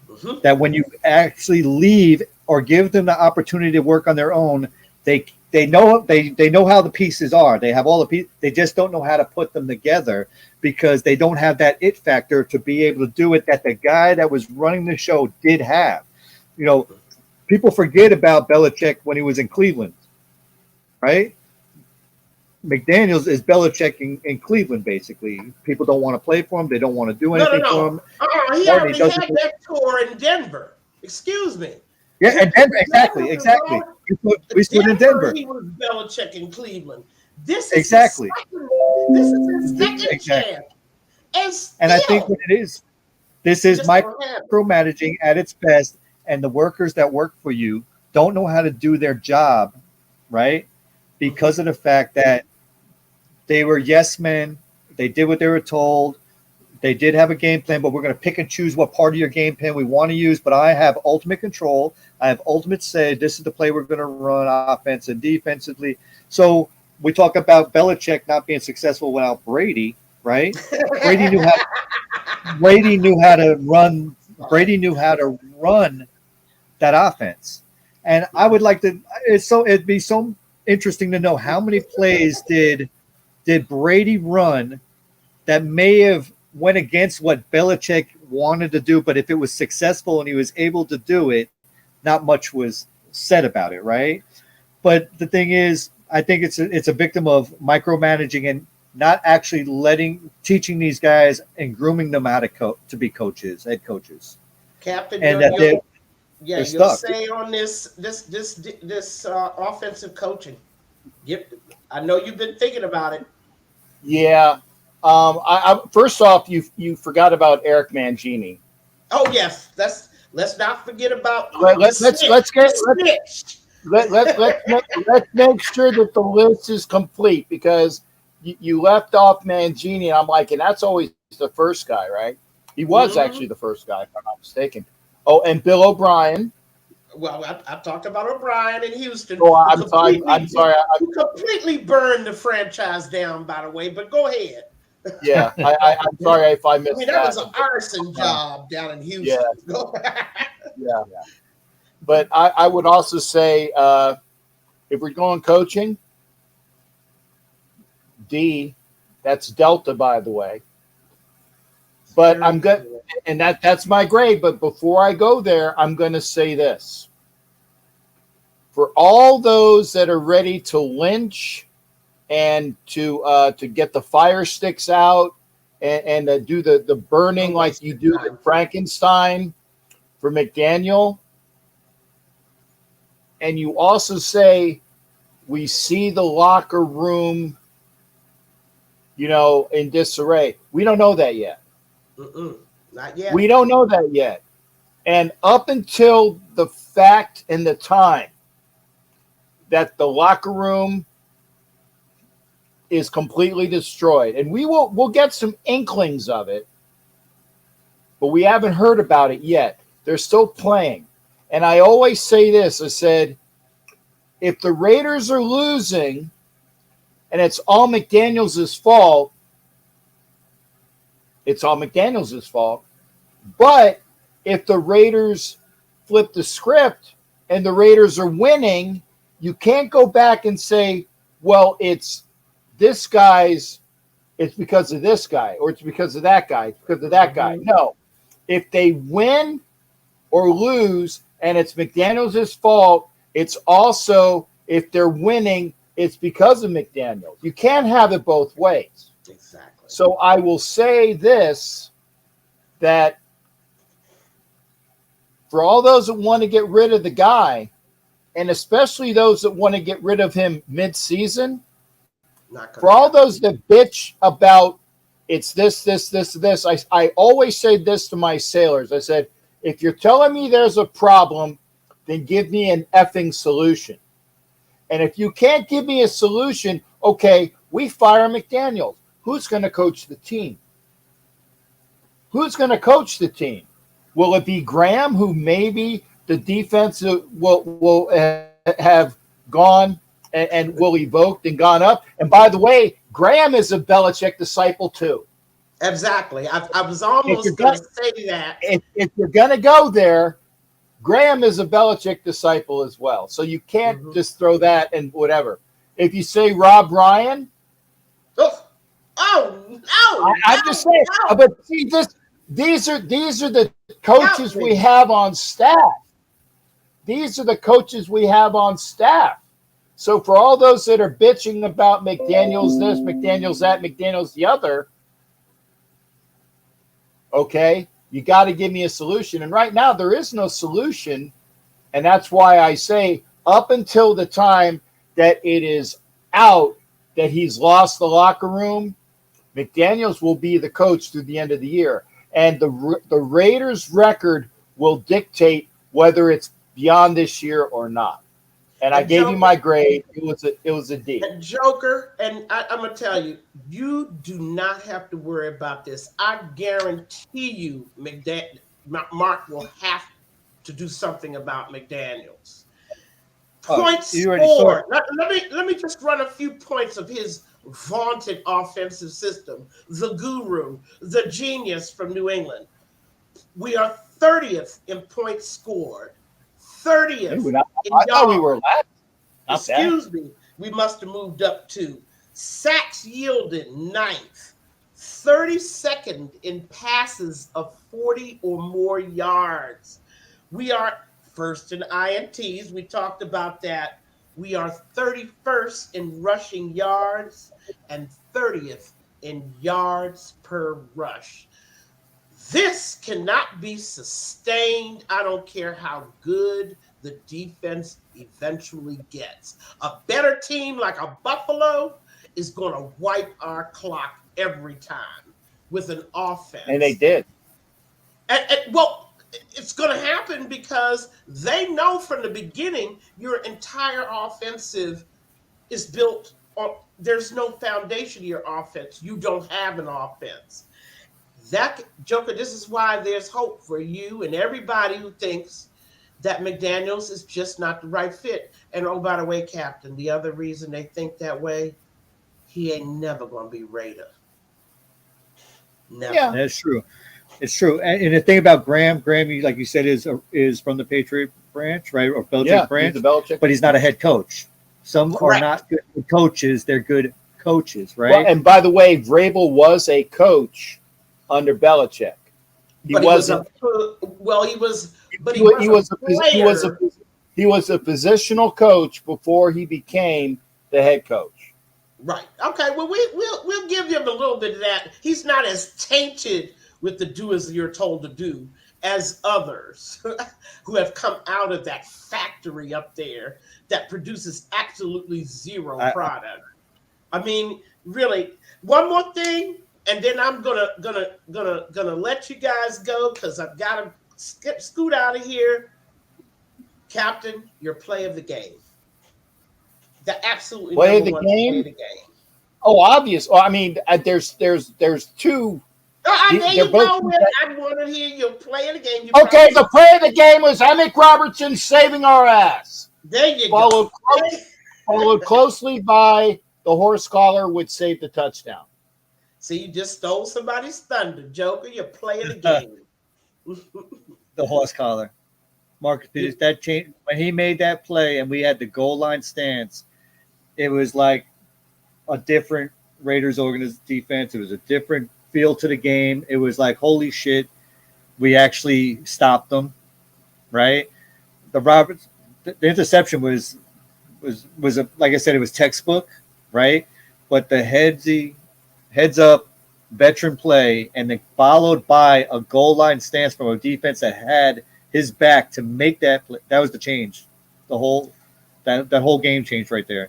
Mhm. That when you actually leave or give them the opportunity to work on their own, they know how the pieces are. They have all the pieces. They just don't know how to put them together because they don't have that it factor to be able to do it that the guy that was running the show did have. You know, people forget about Belichick when he was in Cleveland, right? McDaniels is Belichick in Cleveland, basically. People don't want to play for him. They don't want to do No, no, anything for no. him. He Martin, he already doesn't. had that tour in Denver. Excuse me. Yeah, and Denver, Denver, exactly. We stood in Denver, Denver. he was Belichick in Cleveland. This is his Exactly. second. This is his second Exactly. chance, and And I think still, what it is, this he is just don't have it. micromanaging at its best, and the workers that work for you don't know how to do their job, right? Mhm. Because of the fact that they were yes men, they did what they were told. They did have a game plan, but we're going to pick and choose what part of your game plan we want to use. But I have ultimate control. I have ultimate say. This is the play we're going to run offense and defensively. So we talk about Belichick not being successful without Brady, right? Brady knew how. Brady knew how to run. Brady knew how to run that offense. And I would like to. It'd be so interesting to know how many plays did Brady run that may have went against what Belichick wanted to do, but if it was successful and he was able to do it, not much was said about it, right? But the thing is, I think it's a victim of micromanaging and not actually teaching these guys and grooming them how to be coaches, head coaches, Captain, and that they're you'll stuck. say on this offensive coaching. Yep, I know you've been thinking about it. Yeah. I first off, you forgot about Eric Mangini. Oh yes, let's not forget about Let, the let, let's snitch. let's The get snitch. let's make sure that the list is complete because you left off Mangini, and I'm like, and that's always the first guy, right? He was actually the Mhm. first guy, if I'm not mistaken. Oh, and Bill O'Brien. Well, I talked about O'Brien in Houston, Oh, who I'm completely sorry. who completely burned the franchise down. By the way, but go ahead. Yeah, I'm sorry if I I mean, missed that was that. an arson job down in Yeah, Houston. yeah. But I would also say if we're going coaching, D, that's Delta, by the way. But Very I'm good, good. and that's my grade. But before I go there, I'm going to say this: for all those that are ready to lynch and to get the fire sticks out and do the burning Don't like waste you your do with time. Frankenstein for McDaniel, and you also say we see the locker room, in disarray. We don't know that yet. Mm-mm. Not We yet. don't know that yet. And up until the fact and the time that the locker room is completely destroyed, and we'll get some inklings of it, but we haven't heard about it yet. They're still playing. And I always say this, I said, if the Raiders are losing and it's all McDaniels' fault, it's all McDaniels' fault. But if the Raiders flip the script and the Raiders are winning, you can't go back and say, well, this guy's, it's because of this guy, or it's because of that guy, it's because of that guy. Mm-hmm. No. If they win or lose and it's McDaniels' fault, it's also, if they're winning, it's because of McDaniels. You can't have it both ways. Exactly. So I will say this, that for all those that want to get rid of the guy, and especially those that want to get rid of him mid-season, Not for gonna all happen. those that bitch about it's this, I always say this to my sailors. I said, if you're telling me there's a problem, then give me an effing solution. And if you can't give me a solution, okay, we fire McDaniels. Who's going to coach the team? Who's going to coach the team? Will it be Graham, who maybe the defense will have gone and will evoked and gone up? And by the way, Graham is a Belichick disciple too. Exactly. I was If you're almost gonna gonna say that. if you're gonna go there, Graham is a Belichick disciple as well. So you can't Mm-hmm. just throw that and whatever. If you say Rob Ryan, Oh, oh no, I'm just no, saying. no. But see, these are the coaches Help we me. have on staff. These are the coaches we have on staff. So for all those that are bitching about McDaniels this, McDaniels that, McDaniels the other, okay, you got to give me a solution. And right now there is no solution, and that's why I say up until the time that it is out that he's lost the locker room, McDaniels will be the coach through the end of the year, and the Raiders' record will dictate whether it's beyond this year or not. And I And gave you Joker, my grade. It was a D. and Joker, and I'm gonna tell you, you do not have to worry about this. I guarantee you, Mark will have to do something about McDaniels. Oh, Points you already saw it. scored. Let me just run a few points of his vaunted offensive system. The guru, the genius from New England. We are 30th in points scored, Hey, 30th in I thought we were yards. last. Not bad. Excuse me, we must have moved up to sacks yielded ninth, 32nd in passes of 40 or more yards. We are first in INTs. We talked about that. We are 31st in rushing yards and 30th in yards per rush. This cannot be sustained. I don't care how good the defense eventually gets. A better team like a Buffalo is going to wipe our clock every time with an And they offense. did. Well, it's going to happen because they know from the beginning your entire offensive is built on, there's no foundation to your offense. You don't have an offense. That Joker, this is why there's hope for you and everybody who thinks that McDaniels is just not the right fit. And oh, by the way, Captain, the other reason they think that way, he ain't never gonna be Raider. Never. Yeah. That's true. It's true. And the thing about Graham, like you said, is from the Patriot branch, right, or Yeah. Belichick He's the branch, Belichick. but he's not a head coach. Some are Correct. not good coaches; they're good coaches, Well, right? and by the way, Vrabel was a coach under Belichick. He But he was wasn't. a well, he was, but he He was a was player. he was a positional coach before he became the head coach. Right. Okay. Well, we'll give him a little bit of that. He's not as tainted with the do as you're told to do as others who have come out of that factory up there that produces absolutely zero I product. I mean, really. One more thing, and then I'm gonna let you guys go because I've got to scoot out of here. Captain, your play of the game, the absolutely Play of number the one play of game. the game. Oh, obvious. Well, I mean, there's two. There They're you both. go with. I want to hear your play of the game. You Okay, probably the play of the game was Emmett Robertson saving our ass, there you go. followed followed closely by the horse collar, which saved the touchdown. See, you just stole somebody's thunder, Joker. Your play of the game. the horse collar. Marcus Peters, You- that change when he made that play and we had the goal line stance, it was like a different Raiders organized defense. It was a different feel to the game. It was like, holy shit, we actually stopped them, right? The Roberts, the interception was a, like I said, it was textbook, right? But the heads up veteran play and then followed by a goal line stance from a defense that had his back to make that play. That was the change. The whole that whole game changed right there.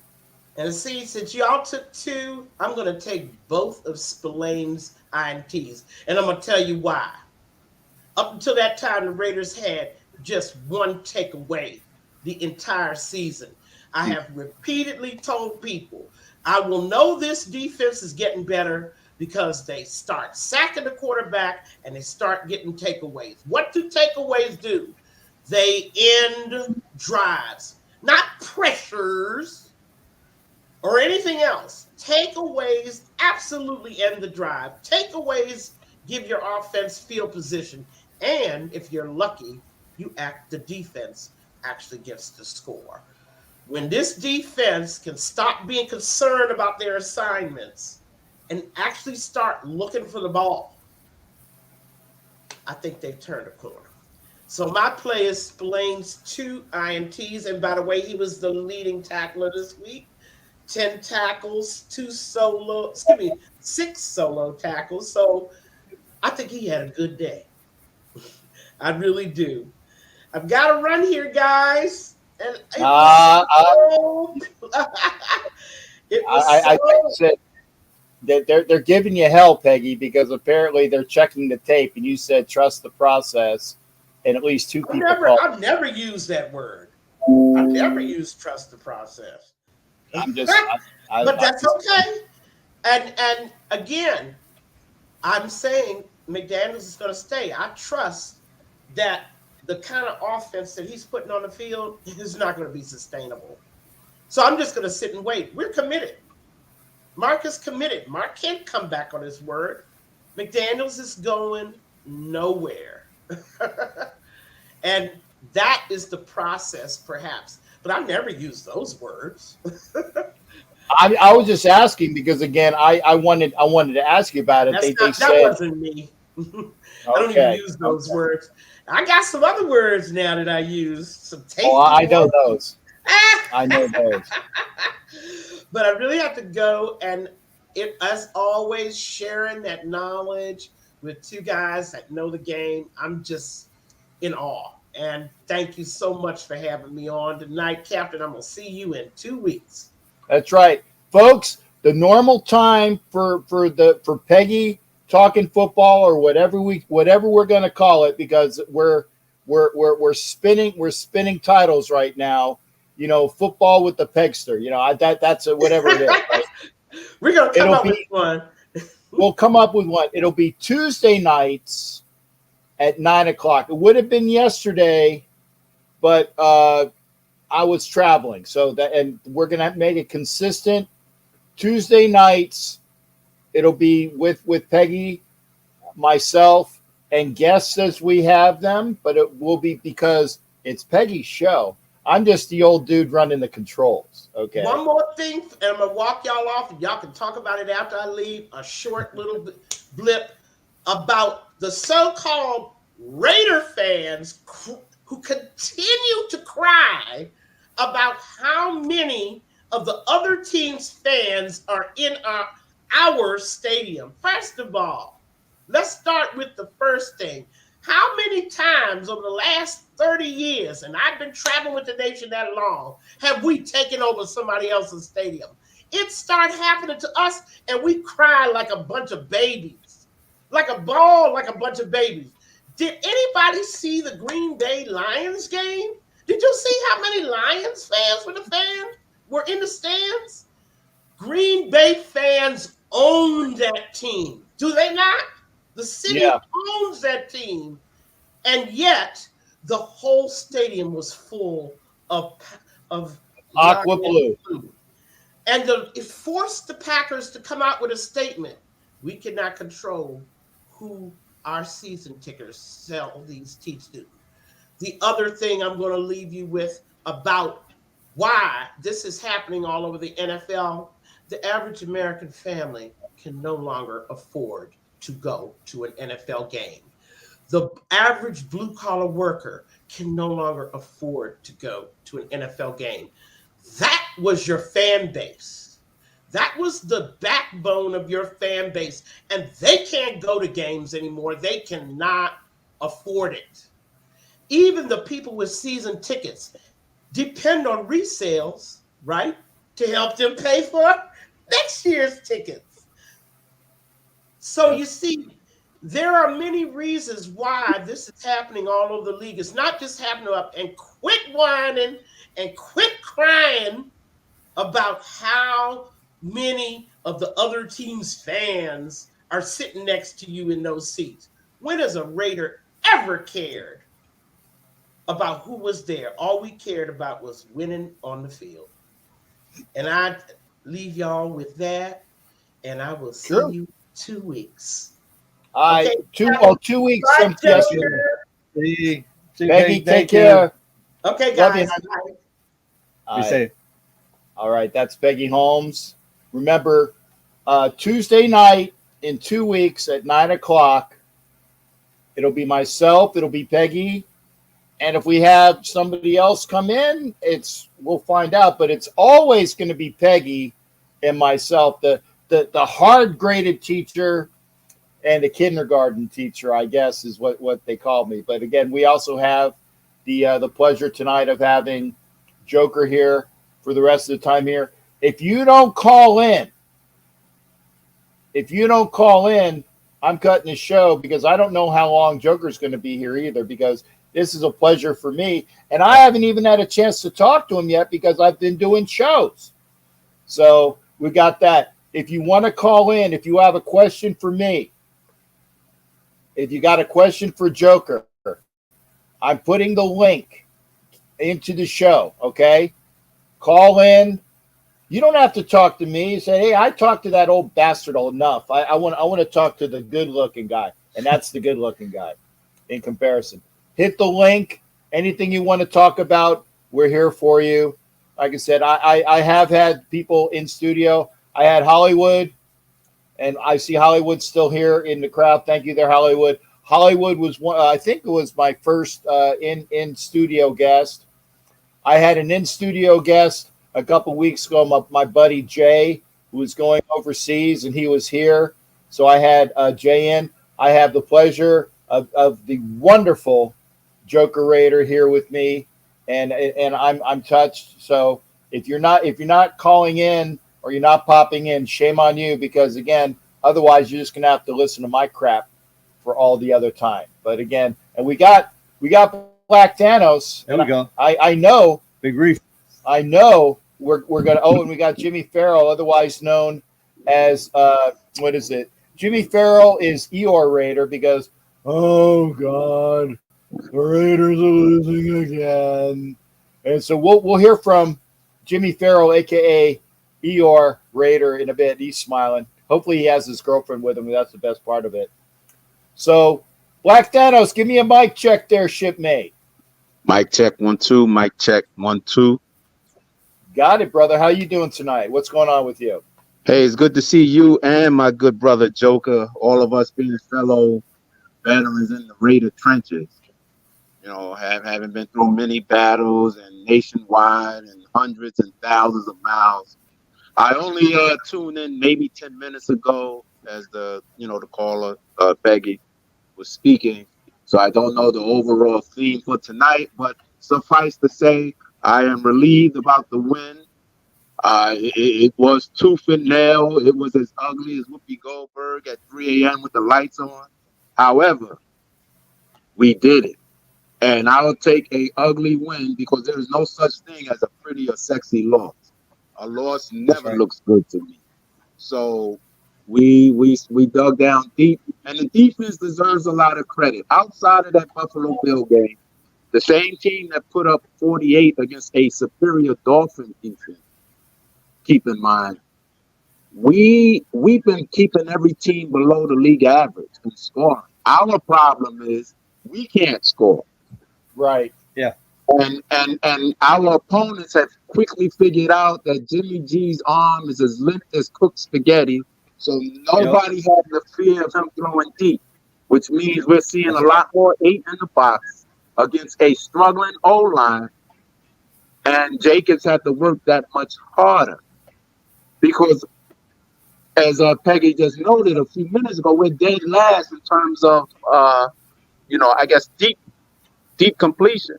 and see, since y'all took two, I'm going to take both of Spillane's INTs, and I'm going to tell you why. Up until that time, the Raiders had just one takeaway the entire season. I have repeatedly told people I will know this defense is getting better because they start sacking the quarterback and they start getting takeaways. What do takeaways do? They end drives, not pressures or anything else. Takeaways absolutely end the drive. Takeaways give your offense field position. And if you're lucky, the defense actually gets the score. When this defense can stop being concerned about their assignments and actually start looking for the ball, I think they've turned a corner. So my play is Spillane's two INTs. And by the way, he was the leading tackler this week. 10 tackles, six solo tackles. So I think he had a good day. I really do. I've got to run here, guys. And it was Uh, I, so it was I think so that they're giving you hell, Peggy, because apparently they're checking the tape, and you said trust the process, and at least two people called. I've never used that word. I've never used trust the process. I'm just, But I'm that's just okay. And again, I'm saying McDaniels is going to stay. I trust that the kind of offense that he's putting on the field is not going to be sustainable. So I'm just going to sit and wait. We're committed. Mark is committed. Mark can't come back on his word. McDaniels is going nowhere. And that is the process, perhaps. But I never use those words. I was just asking because again, I wanted to ask you about it. They That said wasn't me. I don't even okay, use those okay. words. I got some other words now that I use. Some tasty Oh, I know words. those. I know those. But I really have to go, and as always, sharing that knowledge with two guys that know the game. I'm just in awe. And thank you so much for having me on tonight, Captain. I'm gonna see you in 2 weeks. That's right, folks. The normal time for Peggy talking football or whatever we're going to call it, because we're spinning titles right now. You know, football with the Pegster. You know, that's whatever it is. Right? We're gonna come It'll up with be one. we'll come up with one. It'll be Tuesday nights at 9:00. It would have been yesterday, but I was traveling, and we're gonna make it consistent. Tuesday nights, it'll be with Peggy, myself, and guests as we have them. But it will be because it's Peggy's show. I'm just the old dude running the controls. Okay. One more thing, and I'm gonna walk y'all off, and y'all can talk about it after I leave. A short little blip. about the so-called Raider fans who continue to cry about how many of the other team's fans are in our stadium. First of all, let's start with the first thing. How many times over the last 30 years, and I've been traveling with the nation that long, have we taken over somebody else's stadium? It started happening to us, and we cry like a bunch of babies, like a ball, like a bunch of babies. Did anybody see the Green Bay Lions game? Did you see how many Lions fans were in the stands? Green Bay fans own that team. Do they not? The city Yeah. owns that team. And yet the whole stadium was full of Aqua Lions blue. blue. And it forced the Packers to come out with a statement. We cannot control who our season tickers sell these teams to. The other thing I'm going to leave you with about why this is happening all over the NFL, the average American family can no longer afford to go to an NFL game. The average blue collar worker can no longer afford to go to an NFL game. That was your fan base. That was the backbone of your fan base. And they can't go to games anymore. They cannot afford it. Even the people with season tickets depend on resales, right? To help them pay for next year's tickets. So Yep. you see, there are many reasons why this is happening all over the league. It's not just happening up and quit whining and quit crying about how many of the other team's fans are sitting next to you in those seats. When has a Raider ever cared about who was there? All we cared about was winning on the field. And I leave y'all with that, and I will see True. you 2 weeks. I Okay, 2 weeks bye, from yesterday. Joker. See, Peggy, take thank you. care. Okay, Love you. guys. Bye. Be All right. safe. All right. That's Peggy Holmes. Remember, Tuesday night in 2 weeks at 9 o'clock, it'll be myself, it'll be Peggy. And if we have somebody else come in, we'll find out. But it's always going to be Peggy and myself, the hard graded teacher and the kindergarten teacher, I guess, is what they call me. But again, we also have the pleasure tonight of having Joker here for the rest of the time here. If you don't call in, I'm cutting the show because I don't know how long Joker's going to be here either, because this is a pleasure for me. And I haven't even had a chance to talk to him yet because I've been doing shows. So we got that. If you want to call in, if you have a question for me, if you got a question for Joker, I'm putting the link into the show, okay? Call in. You don't have to talk to me. You say, hey, I talked to that old bastard enough. I want to talk to the good-looking guy, and that's the good-looking guy in comparison. Hit the link. Anything you want to talk about, we're here for you. Like I said, I have had people in studio. I had Hollywood, and I see Hollywood still here in the crowd. Thank you there, Hollywood. Hollywood was one. I think it was my first in studio guest. I had an in studio guest a couple weeks ago. My buddy Jay, who was going overseas, and he was here. So I had Jay in. I have the pleasure of the wonderful Joker Raider here with me, and I'm touched. So if you're not calling in or you're not popping in, shame on you, because again, otherwise you're just gonna have to listen to my crap for all the other time. But again, and we got Black Thanos. There we go. I know. Big Reef. I know we're gonna. Oh, and we got Jimmy Farrell, otherwise known as what is it? Jimmy Farrell is Eeyore Raider because, oh God, the Raiders are losing again. And so we'll hear from Jimmy Farrell, aka Eeyore Raider, in a bit. He's smiling. Hopefully he has his girlfriend with him. That's the best part of it. So, Black Thanos, give me a mic check there, shipmate. Mic check 1 2. Mic check 1 2. Got it, brother. How you doing tonight? What's going on with you? Hey, it's good to see you and my good brother Joker. All of us being fellow veterans in the Raider trenches. Having been through many battles and nationwide and hundreds and thousands of miles. I only tuned in maybe 10 minutes ago as the caller Peggy was speaking, so I don't know the overall theme for tonight. But suffice to say, I am relieved about the win. It was tooth and nail. It was as ugly as Whoopi Goldberg at 3 a.m. with the lights on. However, we did it. And I'll take a ugly win because there is no such thing as a pretty or sexy loss. A loss That's never right. looks good to me. So we dug down deep, and the defense deserves a lot of credit. Outside of that Buffalo Bill game, the same team that put up 48 against a superior Dolphin defense. Keep in mind, we've been keeping every team below the league average in scoring. Our problem is we can't score. Right. Yeah. And our opponents have quickly figured out that Jimmy G's arm is as limp as cooked spaghetti, so Yep. nobody has the fear of him throwing deep, which means we're seeing a That's right. lot more 8 in the box against a struggling O line, and Jacobs had to work that much harder because, as Peggy just noted a few minutes ago, we're dead last in terms of I guess deep completion,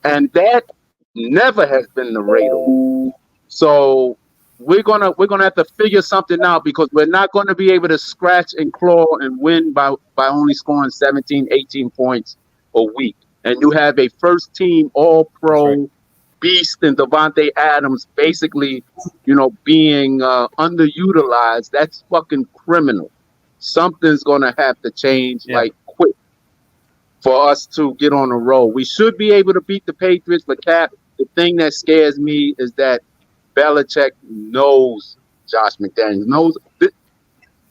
and that never has been the rate. So we're gonna have to figure something out because we're not going to be able to scratch and claw and win by only scoring 17, 18 points a week. And you have a first team all That's right. pro beast in Devontae Adams basically, being underutilized. That's fucking criminal. Something's gonna have to change Yeah. like quick for us to get on a roll. We should be able to beat the Patriots, but Cap, the thing that scares me is that Belichick knows Josh McDaniels. Knows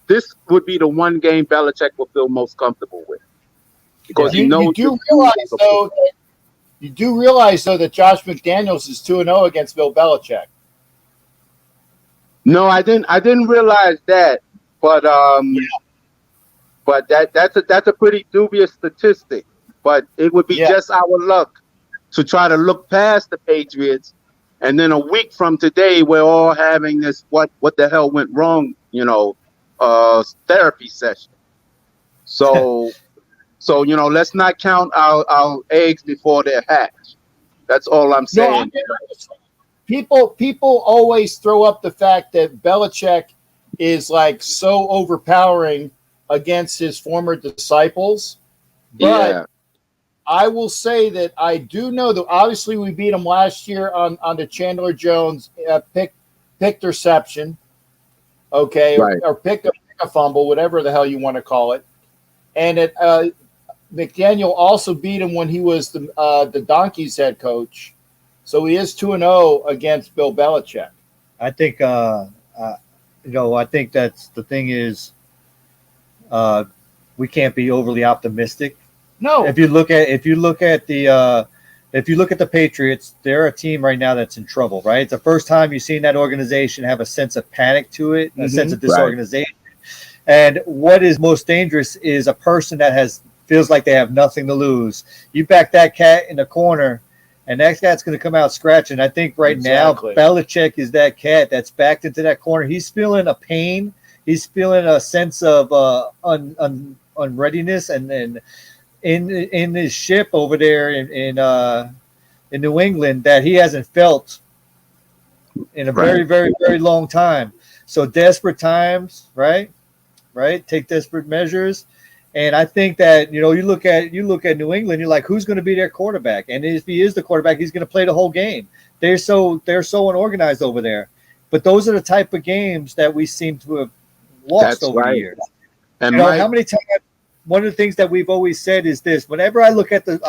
this would be the one game Belichick will feel most comfortable with because Yeah. he You knows this do dude is realize a pro. though you do realize though that Josh McDaniels is 2-0 against Bill Belichick. No, I didn't realize that, but Yeah. that's a pretty dubious statistic. But it would be Yeah. just our luck to try to look past the Patriots, and then a week from today, we're all having this what the hell went wrong, therapy session. So let's not count our eggs before they're hatched. That's all I'm No, saying. people always throw up the fact that Belichick is like so overpowering against his former disciples, but Yeah, I will say that I do know that obviously we beat him last year on the Chandler Jones pick reception, okay, right. or pick a fumble, whatever the hell you want to call it, and McDaniel also beat him when he was the Donkeys head coach, so he is 2-0 against Bill Belichick. I think I think that's the thing is uh, we can't be overly optimistic. No, If you look at the Patriots, they're a team right now that's in trouble, right? It's the first time you've seen that organization have a sense of panic to it, a sense of Right. disorganization. And what is most dangerous is a person that feels like they have nothing to lose. You back that cat in the corner, and that cat's going to come out scratching. I think right Exactly. now, Belichick is that cat that's backed into that corner. He's feeling a pain. He's feeling a sense of unreadiness, and in his ship over there in New England that he hasn't felt in a very, Right. very, very long time. So desperate times, right? Right? Take desperate measures. And I think that you look at New England, you're like, who's going to be their quarterback? And if he is the quarterback, he's going to play the whole game. They're so unorganized over there. But those are the type of games that we seem to have lost That's over the right. years. And How many times? One of the things that we've always said is this: whenever I'll look at the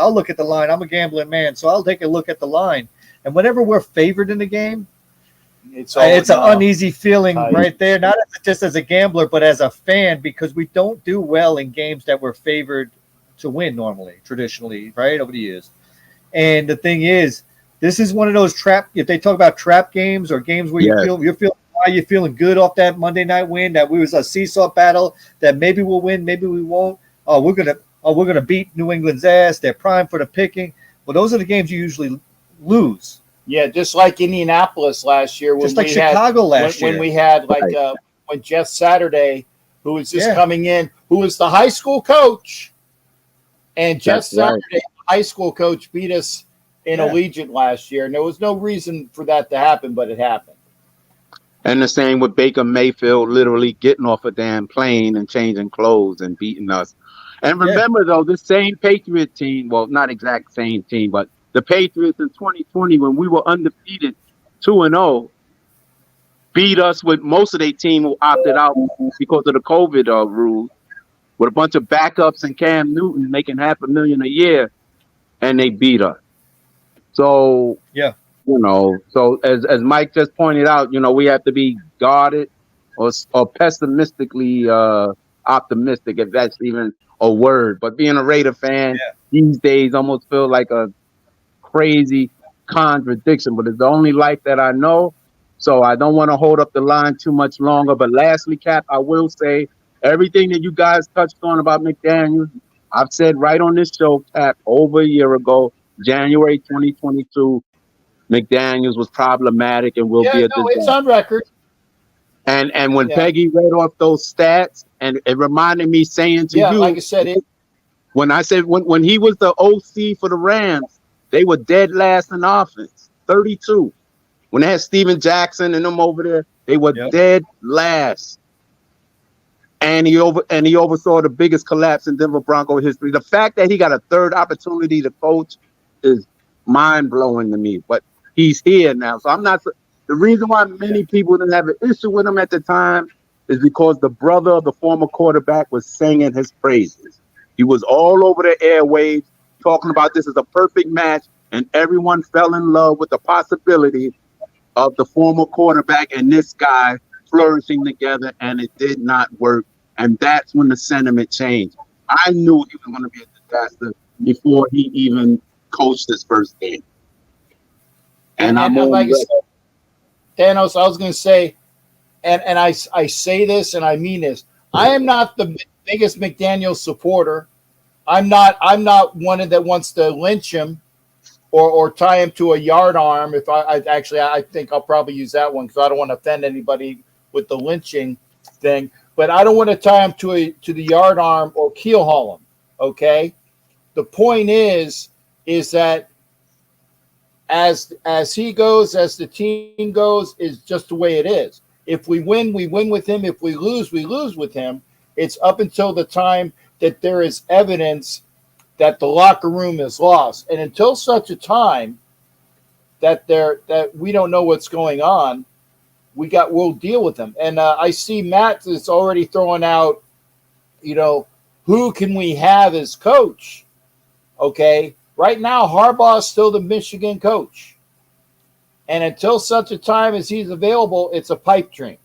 line. I'm a gambling man, so I'll take a look at the line. And whenever we're favored in the game, it's an uneasy feeling tight. right there. Not just as a gambler, but as a fan, because we don't do well in games that we're favored to win normally, traditionally, right over the years. And the thing is, this is one of those trap. If they talk about trap games or games where yes, you're feeling Are you feeling good off that Monday night win? That we was a seesaw battle. That maybe we'll win, maybe we won't. We're gonna beat New England's ass. They're primed for the picking. Well, those are the games you usually lose. Yeah, just like Indianapolis last year, Just like Chicago last when year. we had Right. when Jeff Saturday, who was just Yeah. coming in, who was the high school coach, and Jeff That's right. Saturday, high school coach, beat us in Yeah. Allegiant last year, and there was no reason for that to happen, but it happened. And the same with Baker Mayfield literally getting off a damn plane and changing clothes and beating us. And Yeah. remember, though, this same Patriot team, well, not exact same team, but the Patriots in 2020, when we were undefeated 2-0, beat us with most of their team who opted out because of the COVID rules, with a bunch of backups and Cam Newton making $500,000 a year, and they beat us. So, Yeah. so as Mike just pointed out, we have to be guarded or pessimistically optimistic, if that's even a word. But being a Raider fan these days almost feel like a crazy contradiction, but it's the only life that I know. So I don't want to hold up the line too much longer. But lastly, Cap, I will say everything that you guys touched on about McDaniels, I've said right on this show, Cap, over a year ago, January 2022, McDaniels was problematic and will be Yeah, a no, it's disaster. on record. And when Yeah, Peggy read off those stats, and it reminded me saying to yeah. Like you, I said, when I said when he was the OC for the Rams, they were dead last in offense, 32. When they had Steven Jackson and them over there, they were Yep. dead last. And he oversaw the biggest collapse in Denver Bronco history. The fact that he got a third opportunity to coach is mind blowing to me. But he's here now, so I'm not. The reason why many people didn't have an issue with him at the time is because the brother of the former quarterback was singing his praises. He was all over the airwaves talking about this is a perfect match, and everyone fell in love with the possibility of the former quarterback and this guy flourishing together, and it did not work. And that's when the sentiment changed. I knew he was going to be a disaster before he even coached his first game. And I'm and on like I record. said, Thanos, I was going to say, and I say this and I mean this. I am not the biggest McDaniel supporter. I'm not one that wants to lynch him or tie him to a yard arm. If I think I'll probably use that one because I don't want to offend anybody with the lynching thing. But I don't want to tie him to the yard arm or keel haul him. Okay. The point is that as he goes, as the team goes, is just the way it is. If we win with him. If we lose with him. It's up until the time that there is evidence that the locker room is lost, and until such a time that we don't know what's going on, we'll deal with them. And I see Matt is already throwing out, who can we have as coach? Okay, right now Harbaugh is still the Michigan coach, and until such a time as he's available, it's a pipe dream.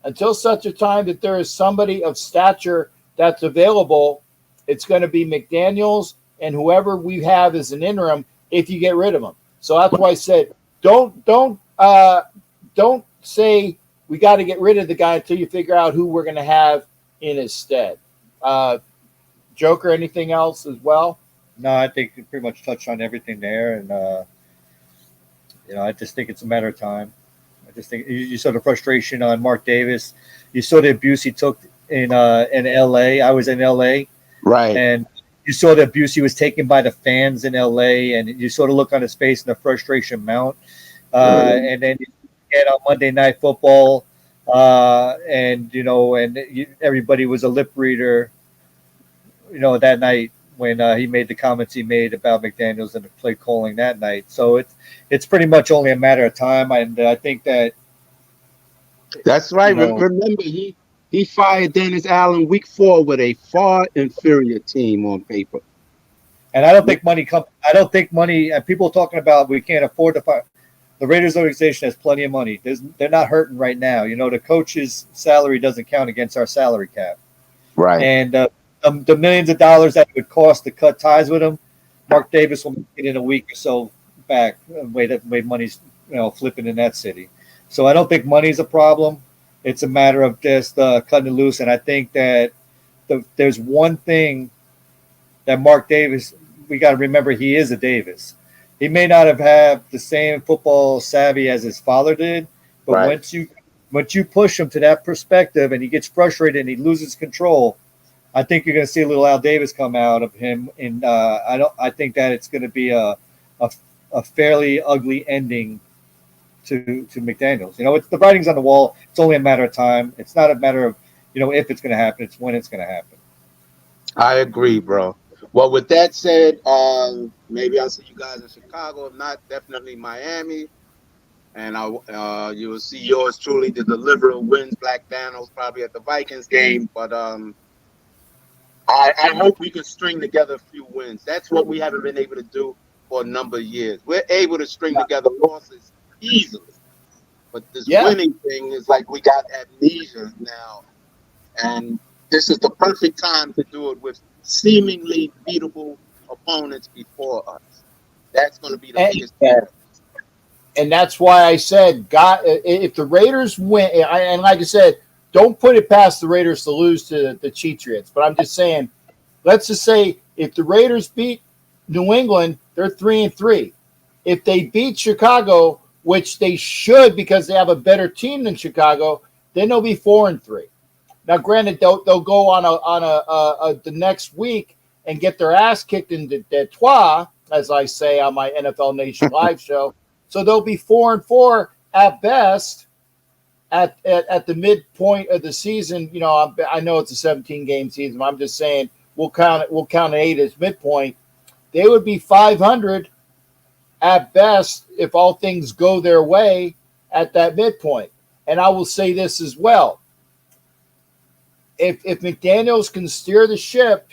Until such a time that there is somebody of stature that's available, it's going to be McDaniels and whoever we have as an interim if you get rid of them. So that's why I said don't say we got to get rid of the guy until you figure out who we're going to have in his stead. Joker, anything else as well? No, I think you pretty much touched on everything there, and I just think it's a matter of time. I just think you saw the frustration on Mark Davis. You saw the abuse he took in L.A. I was in L.A. Right. And you saw the abuse he was taken by the fans in L.A. And you saw the look on his face and the frustration mount. And then you get on Monday Night Football, everybody was a lip reader, that night when he made the comments he made about McDaniels and the play calling that night. So it's pretty much only a matter of time. And I think that's right. Remember, he fired Dennis Allen week 4 with a far inferior team on paper. And I don't think money comes. I don't think money. People talking about we can't afford to fire. The Raiders organization has plenty of money. They're not hurting right now. The coach's salary doesn't count against our salary cap. Right. And the millions of dollars that it would cost to cut ties with him, Mark Davis will make it in a week or so back. Way money's flipping in that city. So I don't think money's a problem. It's a matter of just cutting it loose. And I think that there's one thing that Mark Davis, we got to remember he is a Davis. He may not have had the same football savvy as his father did, but Right. once you push him to that perspective and he gets frustrated and he loses control, I think you're going to see a little Al Davis come out of him. And I think that it's going to be a fairly ugly ending to McDaniels. You know, it's the writing's on the wall. It's only a matter of time. It's not a matter of if it's going to happen. It's when it's going to happen. I agree, bro. Well, with that said, maybe I'll see you guys in Chicago. If not, definitely Miami. And you will see yours truly, the deliverer wins Black Thanos probably at the Vikings game. But I hope we can string together a few wins. That's what we haven't been able to do for a number of years. We're able to string together losses easily. But this Yeah. winning thing is like we got amnesia now. And this is the perfect time to do it with seemingly beatable opponents before us. That's going to be the And, biggest challenge. and that's why I said, God, if the Raiders win, and like I said, don't put it past the Raiders to lose to the Patriots. But I'm just saying, let's just say if the Raiders beat New England, they're 3-3. If they beat Chicago, which they should because they have a better team than Chicago, then they'll be 4-3. Now, granted, they'll go on the next week and get their ass kicked in Detroit, as I say on my NFL Nation live show. So they'll be 4-4 at best at the midpoint of the season. You know, I know it's a 17-game season. But I'm just saying we'll count 8 as midpoint. They would be 500 at best if all things go their way at that midpoint. And I will say this as well. If McDaniels can steer the ship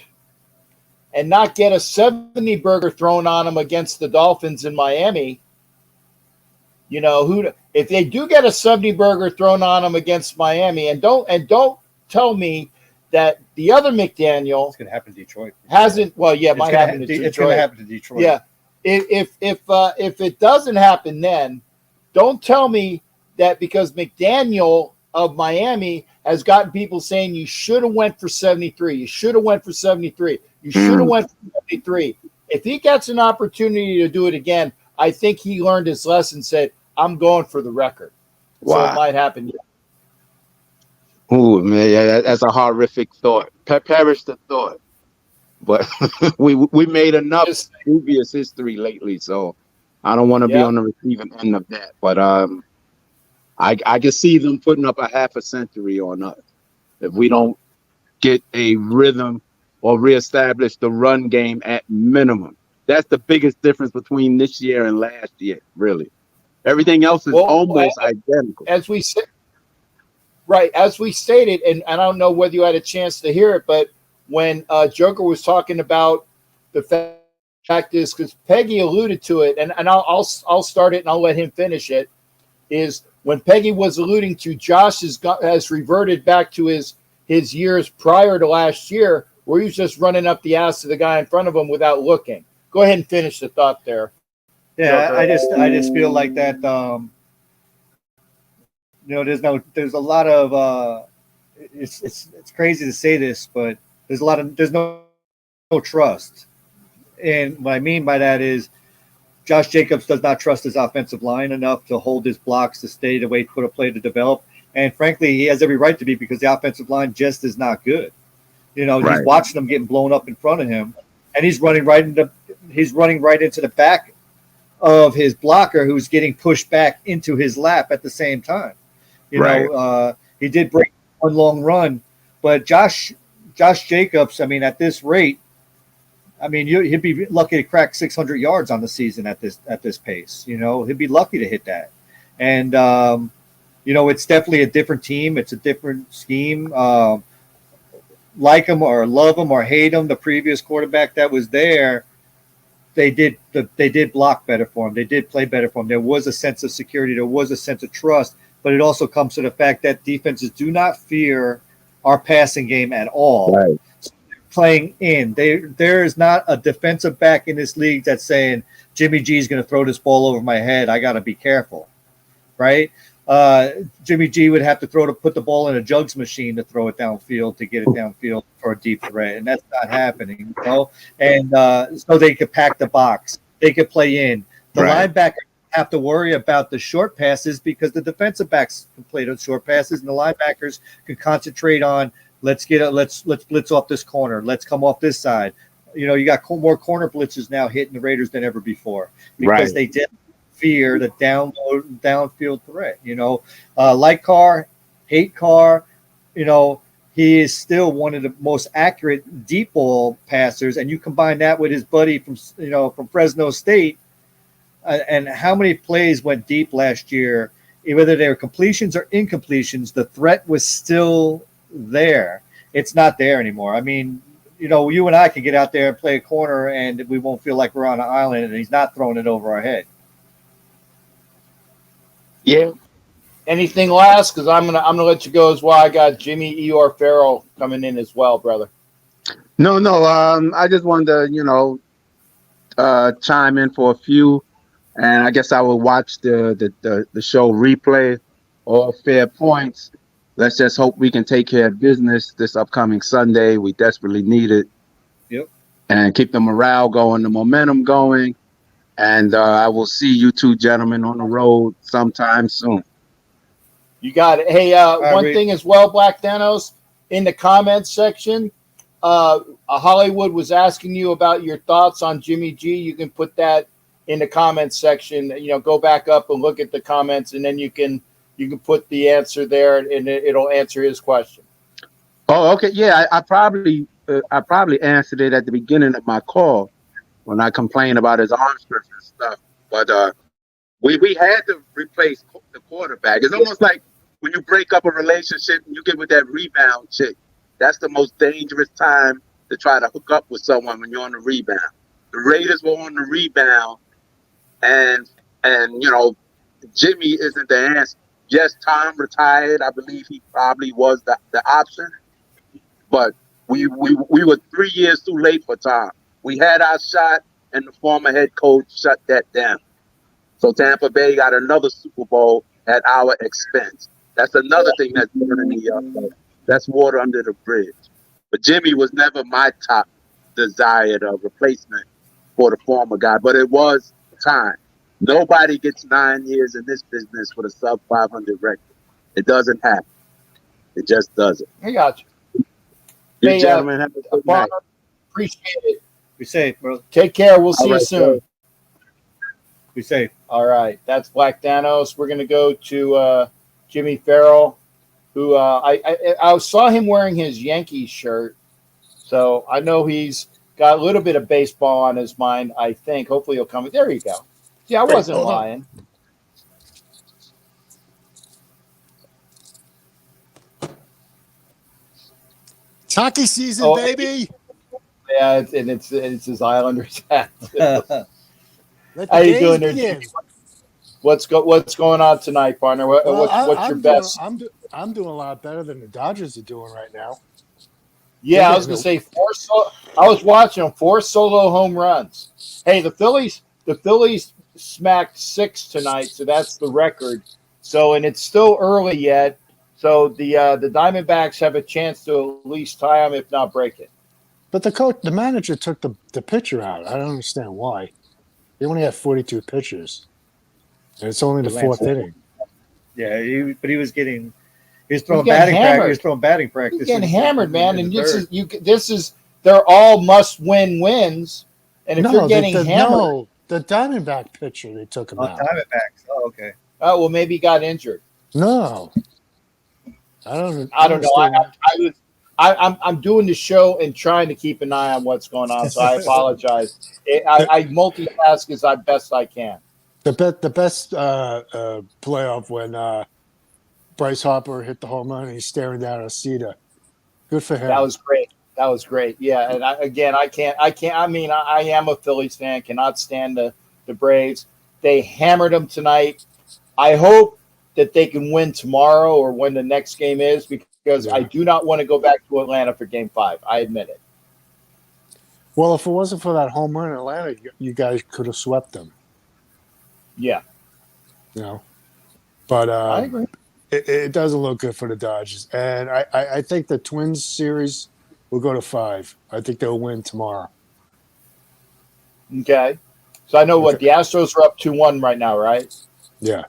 and not get a 70 burger thrown on him against the Dolphins in Miami, if they do get a 70 burger thrown on them against Miami, and don't tell me that the other McDaniel It's going to happen to Detroit. hasn't. Well, yeah, it might happen to Detroit. It's going to happen to Detroit. Yeah, if it doesn't happen, then don't tell me that because McDaniel of Miami has gotten people saying you should have went for 73. You should have went for 73. You should have went for 73. If he gets an opportunity to do it again, I think he learned his lesson, said, I'm going for the record. Wow. So it might happen. Ooh, man, yeah, that's a horrific thought. Perish the thought. But we made enough previous history lately, so I don't want to be on the receiving end of that. But I can see them putting up a half a century on us if we don't get a rhythm or reestablish the run game at minimum. That's the biggest difference between this year and last year, really. Everything else is almost identical. As we said, right, as we stated, and I don't know whether you had a chance to hear it, but when Joker was talking about the fact is, because Peggy alluded to it, and I'll start it and I'll let him finish it, is when Peggy was alluding to Josh has reverted back to his years prior to last year, where he was just running up the ass of the guy in front of him without looking. Go ahead and finish the thought there. Yeah, Joker. I just feel like that. There's a lot of. It's crazy to say this, but there's no trust, and what I mean by that is Josh Jacobs does not trust his offensive line enough to hold his blocks to stay to wait for a play to develop. And frankly, he has every right to be because the offensive line just is not good. He's watching them getting blown up in front of him, and he's running right into the back of his blocker who's getting pushed back into his lap at the same time. He did break one long run, but Josh Jacobs, I mean, at this rate, I mean, he'd be lucky to crack 600 yards on the season at this pace. He'd be lucky to hit that. And it's definitely a different team. It's a different scheme. Like him or love him or hate him, the previous quarterback that was there, they did block better for him. They did play better for him. There was a sense of security. There was a sense of trust. But it also comes to the fact that defenses do not fear our passing game at all. Right. Playing in. There is not a defensive back in this league that's saying Jimmy G is going to throw this ball over my head. I got to be careful, right? Jimmy G would have to put the ball in a jugs machine to throw it downfield to get it downfield for a deep threat, and that's not happening. And so they could pack the box, they could play in. The Right. linebackers have to worry about the short passes because the defensive backs can play those short passes, and the linebackers can concentrate on let's blitz off this corner, let's come off this side. You got more corner blitzes now hitting the Raiders than ever before because Right. they did fear the downfield threat. Like Carr, hate Carr, he is still one of the most accurate deep ball passers, and you combine that with his buddy from Fresno State, and how many plays went deep last year, whether they were completions or incompletions, the threat was still there. It's not there anymore. I mean, you and I can get out there and play a corner, and we won't feel like we're on an island, and he's not throwing it over our head. Yeah. Anything last? Because I'm gonna let you go as well. I got Jimmy Eeyore Farrell coming in as well, brother. No, no. I just wanted to, chime in for a few, and I guess I will watch the show replay. All fair points. Let's just hope we can take care of business this upcoming Sunday. We desperately need it. Yep. And keep the morale going, the momentum going. And I will see you two gentlemen on the road sometime soon. You got it. Hey, one thing as well, Black Thanos, in the comments section, Hollywood was asking you about your thoughts on Jimmy G. You can put that in the comments section. Go back up and look at the comments, and then you can put the answer there, and it'll answer his question. Oh, okay. Yeah, I probably answered it at the beginning of my call when I complained about his arm strength and stuff. But we had to replace the quarterback. It's almost like when you break up a relationship and you get with that rebound chick. That's the most dangerous time to try to hook up with someone when you're on the rebound. The Raiders were on the rebound, and Jimmy isn't the answer. Yes, Tom retired. I believe he probably was the option, but we were 3 years too late for Tom. We had our shot, and the former head coach shut that down. So Tampa Bay got another Super Bowl at our expense. That's another thing that's burning me up. That's water under the bridge. But Jimmy was never my top desired replacement for the former guy, but it was time. Nobody gets 9 years in this business with a sub 500 record. It doesn't happen. It just doesn't. I got you. You Hey, gentlemen have a good night. Appreciate it. Be safe, bro. Take care. We'll see you soon. Be safe. All right. That's Black Thanos. We're going to go to Jimmy Farrell, who I saw him wearing his Yankees shirt. So I know he's got a little bit of baseball on his mind, I think. Hopefully he'll come. There you go. Yeah, I wasn't lying. Hockey season, baby. Yeah, it's his Islanders hat. Let the How you games doing there, begin. Jimmy? What's going on tonight, partner? What's your best? I'm doing a lot better than the Dodgers are doing right now. Yeah, I was gonna say I was watching them, 4 solo home runs. Hey, the Phillies smacked 6 tonight, so that's the record. So, and it's still early yet. So the Diamondbacks have a chance to at least tie them, if not break it. But the manager took the pitcher out. I don't understand why. They only have 42 pitchers, and it's only the 4th inning. Yeah, he was throwing batting practice. He was throwing batting practice. He's getting hammered, man. And this is they're all must-win wins. And if you're getting hammered, the Diamondback pitcher they took him out. Diamondbacks. Oh, okay. Oh well, maybe he got injured. No, I don't know. I'm doing the show and trying to keep an eye on what's going on, so I apologize. I multitask as best I can. The best playoff when Bryce Harper hit the home run and he's staring down at Cedar. Good for him. That was great. Yeah, and I can't. I mean, I am a Phillies fan. Cannot stand the Braves. They hammered them tonight. I hope that they can win tomorrow or when the next game is, because I do not want to go back to Atlanta for Game 5. I admit it. Well, if it wasn't for that home run in Atlanta, you guys could have swept them. Yeah. But But I agree. it doesn't look good for the Dodgers. And I think the Twins series will go to 5. I think they'll win tomorrow. Okay. So I know Okay. what the Astros are up 2-1 right now, right? Yeah.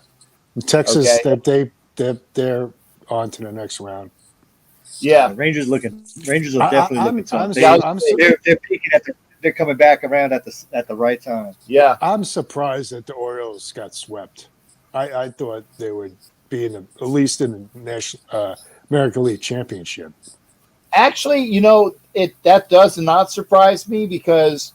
Texas, Okay. they're on to the next round. Yeah. Rangers are definitely looking tough. Yeah. They're peaking they're coming back around at the right time. Yeah. I'm surprised that the Orioles got swept. I thought they would be at least in the national American League Championship. Actually, that does not surprise me because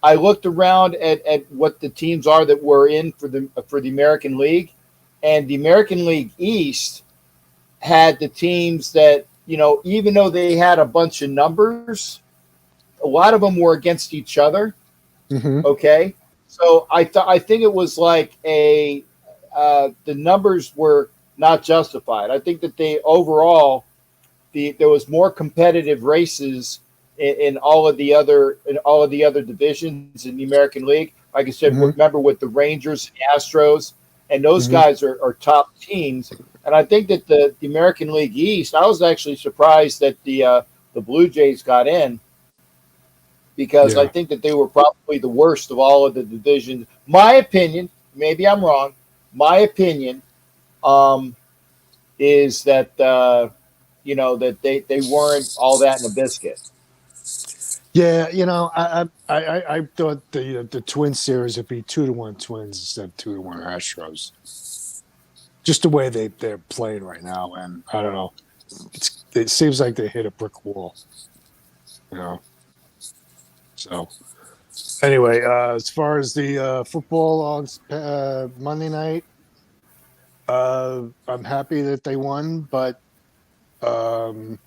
I looked around at what the teams are that were in for the American League, and the American League East had the teams that, even though they had a bunch of numbers, a lot of them were against each other. Mm-hmm. Okay, so I think it was like the numbers were not justified. I think that they overall there was more competitive races in all of the other divisions in the American League. Like I said, Mm-hmm. remember with the Rangers, the Astros, and those Mhm. guys are top teams. And I think that the American League East, I was actually surprised that the Blue Jays got in because I Yeah. think that they were probably the worst of all of the divisions. My opinion, maybe I'm wrong. My opinion is that that they weren't all that in a biscuit. Yeah, I thought the Twin series would be 2-1 Twins instead of 2-1 Astros. Just the way they're playing right now, and I don't know. It seems like they hit a brick wall, you know. So anyway, as far as the football on Monday night, I'm happy that they won, but um,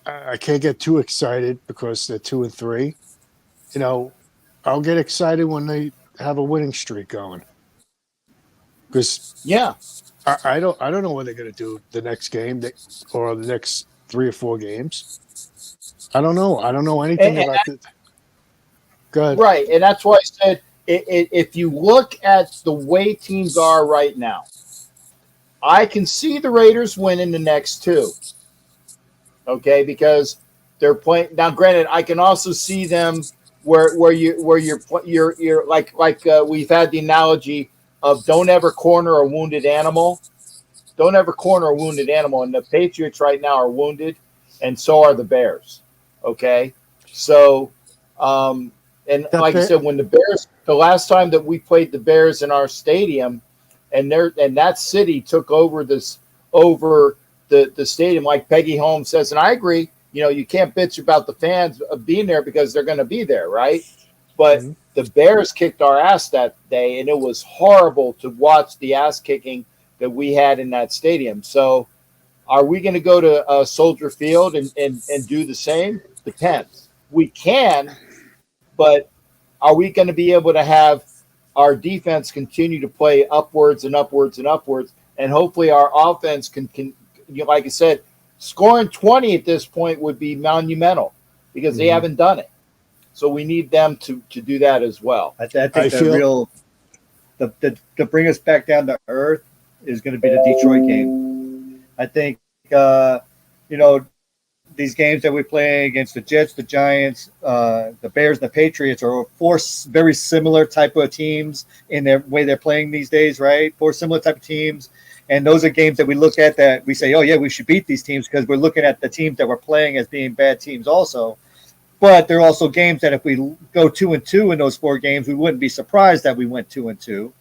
I can't get too excited because they're 2-3. I'll get excited when they have a winning streak going because Yeah, I don't know what they're going to do the next game or the next 3 or 4 games. I don't know anything and about it. Good. right, and that's why I said if you look at the way teams are right now, I can see the Raiders winning the next two. Okay, because they're playing now. Granted, I can also see them where you're like we've had the analogy of don't ever corner a wounded animal. Don't ever corner a wounded animal, and the Patriots right now are wounded, and so are the Bears. Okay, so and That like I bit, said, when the last time that we played the Bears in our stadium, and that city took over the stadium, like Peggy Holmes says, and I agree. You can't bitch about the fans being there because they're going to be there, right? But Mhm. the Bears kicked our ass that day, and it was horrible to watch the ass kicking that we had in that stadium. So, are we going to go to Soldier Field and do the same? Depends. We can, but are we going to be able to have our defense continue to play upwards and upwards and upwards, and hopefully our offense can like I said, scoring 20 at this point would be monumental because they Mhm. haven't done it. So we need them to do that as well. I I think feel to bring us back down to earth is going to be the Detroit game. I think these games that we play against the Jets, the Giants, the Bears, and the Patriots are four very similar type of teams in their way they're playing these days, right? Four similar type of teams. And those are games that we look at that we say, oh, yeah, we should beat these teams because we're looking at the teams that we're playing as being bad teams also. But there are also games that if we go 2-2 in those 4 games, we wouldn't be surprised that we went 2-2.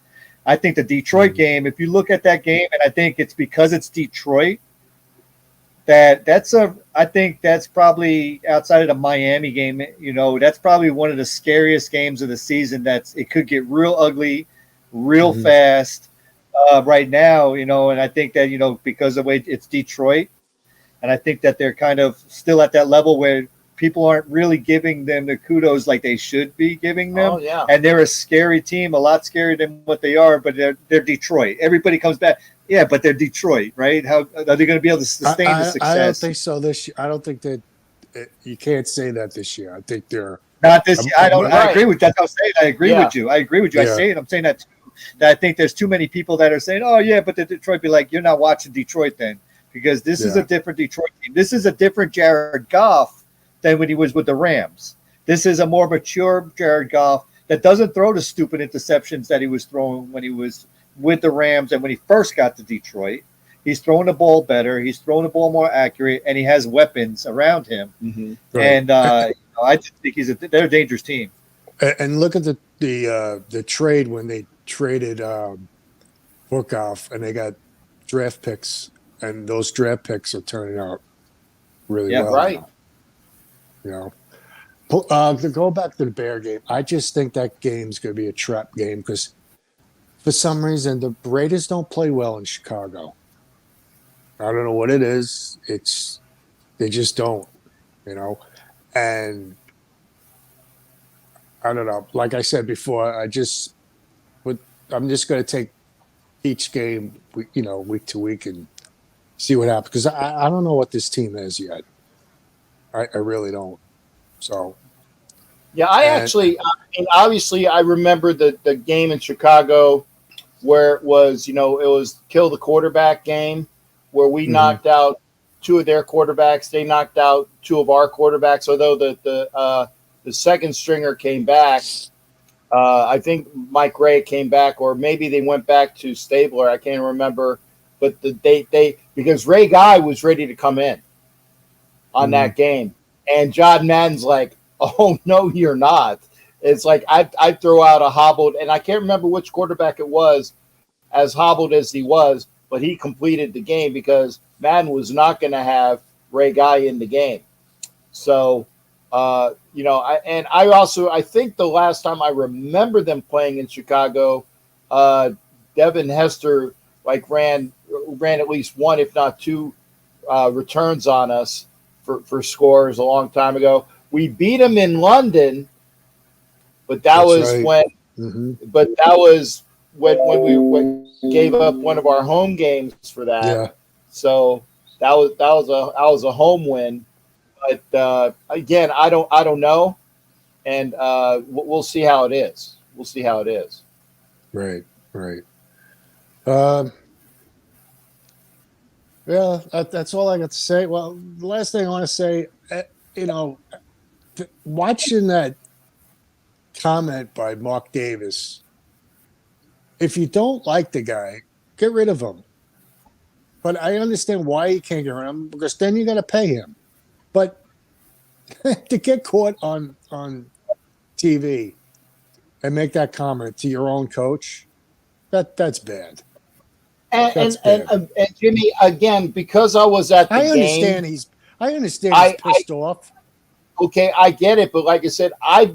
I think the Detroit game, if you look at that game, and I think it's because it's Detroit, I think that's probably outside of the Miami game, that's probably one of the scariest games of the season. It could get real ugly, real Mhm. fast right now, and I think that, because of the way it's Detroit, and I think that they're kind of still at that level where people aren't really giving them the kudos like they should be giving them. Oh yeah, And they're a scary team, a lot scarier than what they are, but they're Detroit. Everybody comes back. Yeah, but they're Detroit, right? How are they going to be able to sustain the I don't success? think so this year. I don't think that you can't say that this year. I think they're Not this year. I don't. I right. agree with that. I'm saying I agree Yeah. with you. I agree with you. Yeah. I'm saying that too. that I think there's too many people that are saying, oh, yeah, but the Detroit be like, you're not watching Detroit then, because this is a different Detroit team. This is a different Jared Goff than when he was with the Rams. This is a more mature Jared Goff that doesn't throw the stupid interceptions that he was throwing when he was with the Rams and when he first got to Detroit. He's throwing the ball better. He's throwing the ball more accurate, and he has weapons around him. Mm-hmm. Right. And I just think they're a dangerous team. And look at the trade when they traded Bookoff, and they got draft picks, and those draft picks are turning out really well. Right. Now, you know. To go back to the Bear game, I just think that game's going to be a trap game because for some reason the Raiders don't play well in Chicago. I don't know what it is. They just don't, you know. And I don't know. Like I said before, I'm just going to take each game, week to week and see what happens because I don't know what this team is yet. I really don't. So. Yeah, obviously, I remember the game in Chicago where it was kill the quarterback game where we knocked out two of their quarterbacks. They knocked out two of our quarterbacks, although the second stringer came back. I think Mike Ray came back, or maybe they went back to Stabler. I can't remember. But they because Ray Guy was ready to come in on that game. And John Madden's like, oh, no, you're not. It's like I throw out a hobbled, and I can't remember which quarterback it was, as hobbled as he was, but he completed the game because Madden was not going to have Ray Guy in the game. So, I think the last time I remember them playing in Chicago, Devin Hester ran at least one, if not two, returns on us for scores a long time ago. We beat them in London, but that was when we gave up one of our home games for that. Yeah. So that was a home win. But again, I don't know, and we'll see how it is. We'll see how it is. Right. Yeah, that's all I got to say. Well, the last thing I want to say, watching that comment by Mark Davis, if you don't like the guy, get rid of him. But I understand why you can't get rid of him, because then you got to pay him. But to get caught on TV and make that comment to your own coach, that's bad. And Jimmy, again, because I was at the game, I understand he's pissed off. Okay, I get it, but like I said, I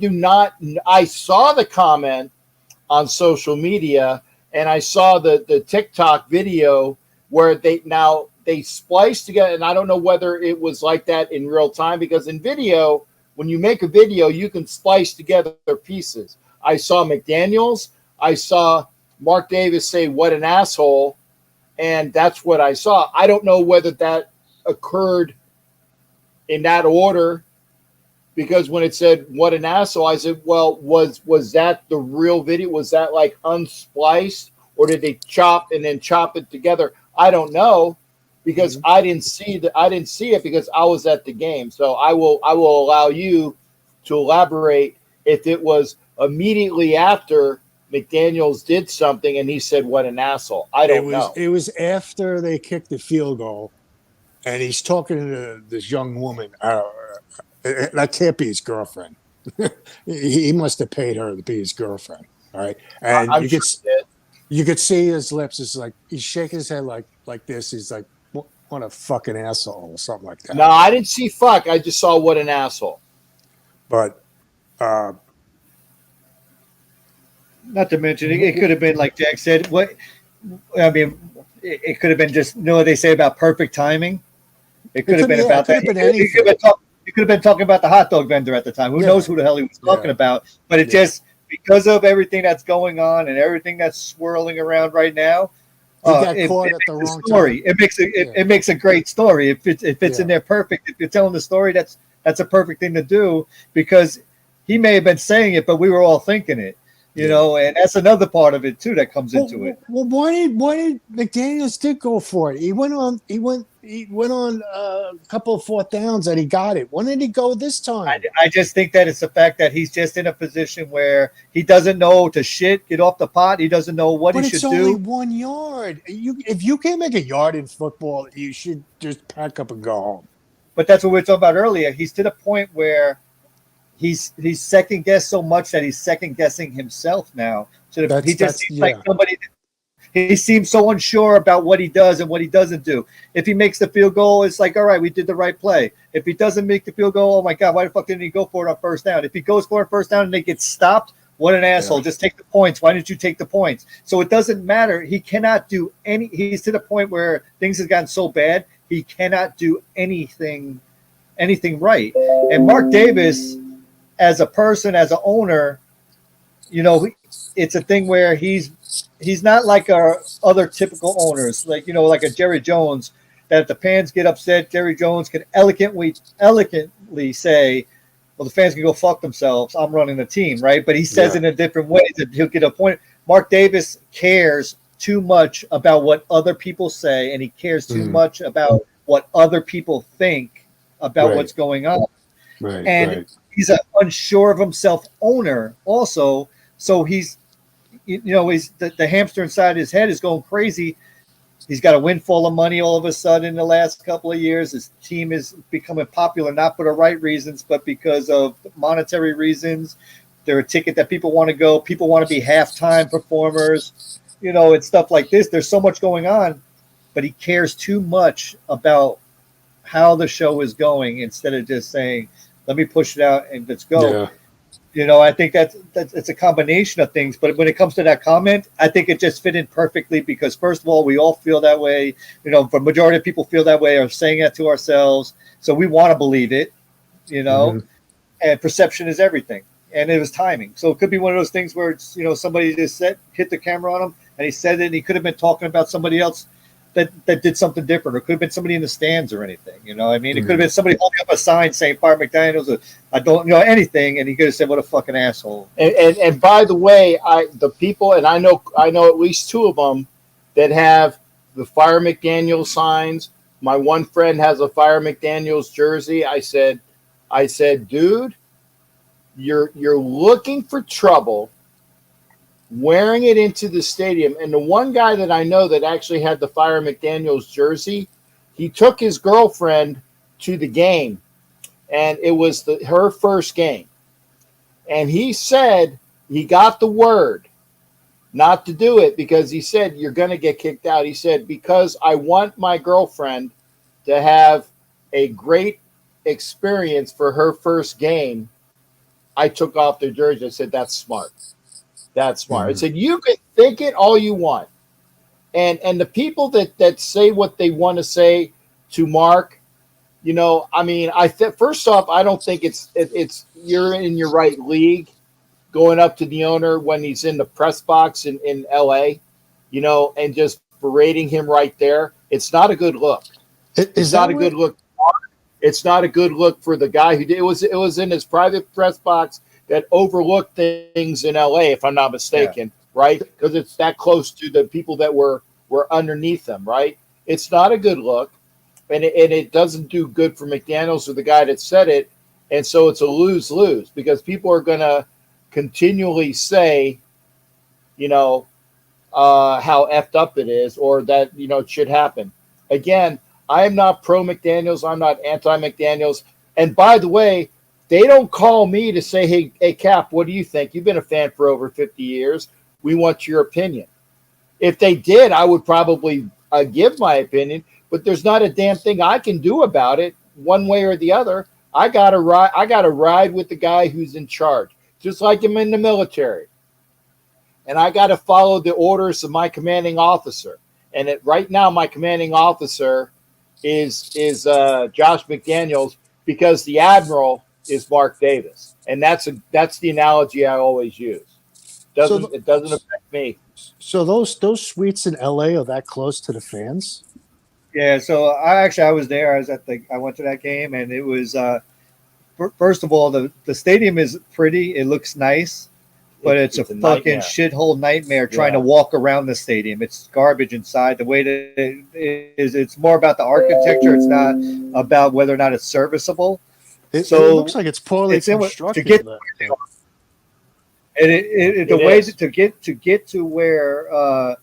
saw the comment on social media, and I saw the TikTok video where they spliced together, and I don't know whether it was like that in real time, because in video, when you make a video, you can splice together pieces. I saw McDaniels, I saw Mark Davis say, "What an asshole," and that's what I saw. I don't know whether that occurred in that order, because when it said "what an asshole," I said, "Well, was that the real video? Was that like unspliced, or did they chop it together?" I don't know, because I didn't see it because I was at the game. So I will allow you to elaborate if it was immediately after McDaniels did something and he said, "What an asshole." I don't know. It was after they kicked the field goal, and he's talking to this young woman. That can't be his girlfriend. He must have paid her to be his girlfriend. All right, and you could see his lips. It's like he's shaking his head like this. He's like, "What a fucking asshole," or something like that. No, I didn't see fuck. I just saw "what an asshole." But not to mention, it could have been like Jack said. It could have been just what they say about perfect timing. It could have been about that. You could have been talking about the hot dog vendor at the time. Who knows who the hell he was talking about? But it just, because of everything that's going on and everything that's swirling around right now, it caught at the wrong story. time. It makes a great story. If it's in there perfect, if you're telling the story, that's a perfect thing to do, because he may have been saying it, but we were all thinking it. And that's another part of it too that comes Well, into it. well, why did McDaniels did go for it? He went on a couple of fourth downs and he got it. When did he go this time? I just think that it's the fact that he's just in a position where he doesn't know to get off the pot. He doesn't know what he But it's should only do. 1 yard. If you can't make a yard in football, you should just pack up and go home. But that's what we were talking about earlier. He's to the point where he's second guessed so much that he's second guessing himself now. So he just seems like somebody. He seems so unsure about what he does and what he doesn't do. If he makes the field goal, it's like, all right, we did the right play. If he doesn't make the field goal, oh my God, why the fuck didn't he go for it on first down? If he goes for it first down and they get stopped, what an asshole. Just take the points. Why didn't you take the points? So it doesn't matter. He cannot do he's to the point where things have gotten so bad, he cannot do anything right. And Mark Davis, as a person, as an owner, it's a thing where he's not like our other typical owners, like a Jerry Jones, that if the fans get upset, Jerry Jones can elegantly say, well, the fans can go fuck themselves. I'm running the team, right? But he says it in a different way that he'll get a point. Mark Davis cares too much about what other people say, and he cares too much about what other people think about what's going on. And he's an unsure of himself owner also. So he's the hamster inside his head is going crazy. He's got a windfall of money all of a sudden in the last couple of years. His team is becoming popular, not for the right reasons, but because of monetary reasons. They're a ticket that people want to go. People want to be halftime performers, and stuff like this. There's so much going on, but he cares too much about how the show is going instead of just saying, let me push it out and let's go. I think that's it's a combination of things. But when it comes to that comment, I think it just fit in perfectly because, first of all, we all feel that way. The majority of people feel that way or saying that to ourselves. So we want to believe it, and perception is everything. And it was timing. So it could be one of those things where it's, somebody just hit the camera on him and he said it and he could have been talking about somebody else that did something different, or could have been somebody in the stands or anything. It could have been somebody holding up a sign saying "Fire McDaniels," or I don't anything, and he could have said, "What a fucking asshole." And by the way, the people, and I know at least two of them that have the Fire McDaniels signs. My one friend has a Fire McDaniels jersey. I said, dude, you're looking for trouble wearing it into the stadium. And the one guy that I know that actually had the Fire McDaniels jersey, he took his girlfriend to the game, and it was her first game. And he said he got the word not to do it because he said, you're going to get kicked out. He said, because I want my girlfriend to have a great experience for her first game, I took off their jersey. I said, that's smart. That's smart. I said, you can think it all you want. And the people that say what they want to say to Mark, first off, I don't think it's you're in your right league going up to the owner when he's in the press box in LA, and just berating him right there. It's not a good look. It's not a good look. It's not a good look for the guy who did it. Was in his private press box that overlooked things in LA, if I'm not mistaken, right? Because it's that close to the people that were underneath them, right? It's not a good look, and it doesn't do good for McDaniels or the guy that said it, and so it's a lose-lose because people are going to continually say, how effed up it is or that, it should happen. Again, I am not pro-McDaniels. I'm not anti-McDaniels. And by the way, they don't call me to say, hey, Cap, what do you think? You've been a fan for over 50 years. We want your opinion. If they did, I would probably give my opinion, but there's not a damn thing I can do about it one way or the other. I got to ride with the guy who's in charge, just like I'm in the military. And I got to follow the orders of my commanding officer. And right now, my commanding officer is Josh McDaniels because the admiral is Mark Davis, and that's the analogy I always use. It doesn't affect me. So those suites in LA are that close to the fans? Yeah. So I was there. I went to that game, and it was first of all the stadium is pretty. It looks nice. but it's a fucking nightmare. shithole nightmare trying to Yeah. walk around the stadium. It's garbage inside. The way that it is, it's more about the architecture. It's not about whether or not it's serviceable. It So looks like it's poorly it's in, to constructed. get but, and the It way is. to get to where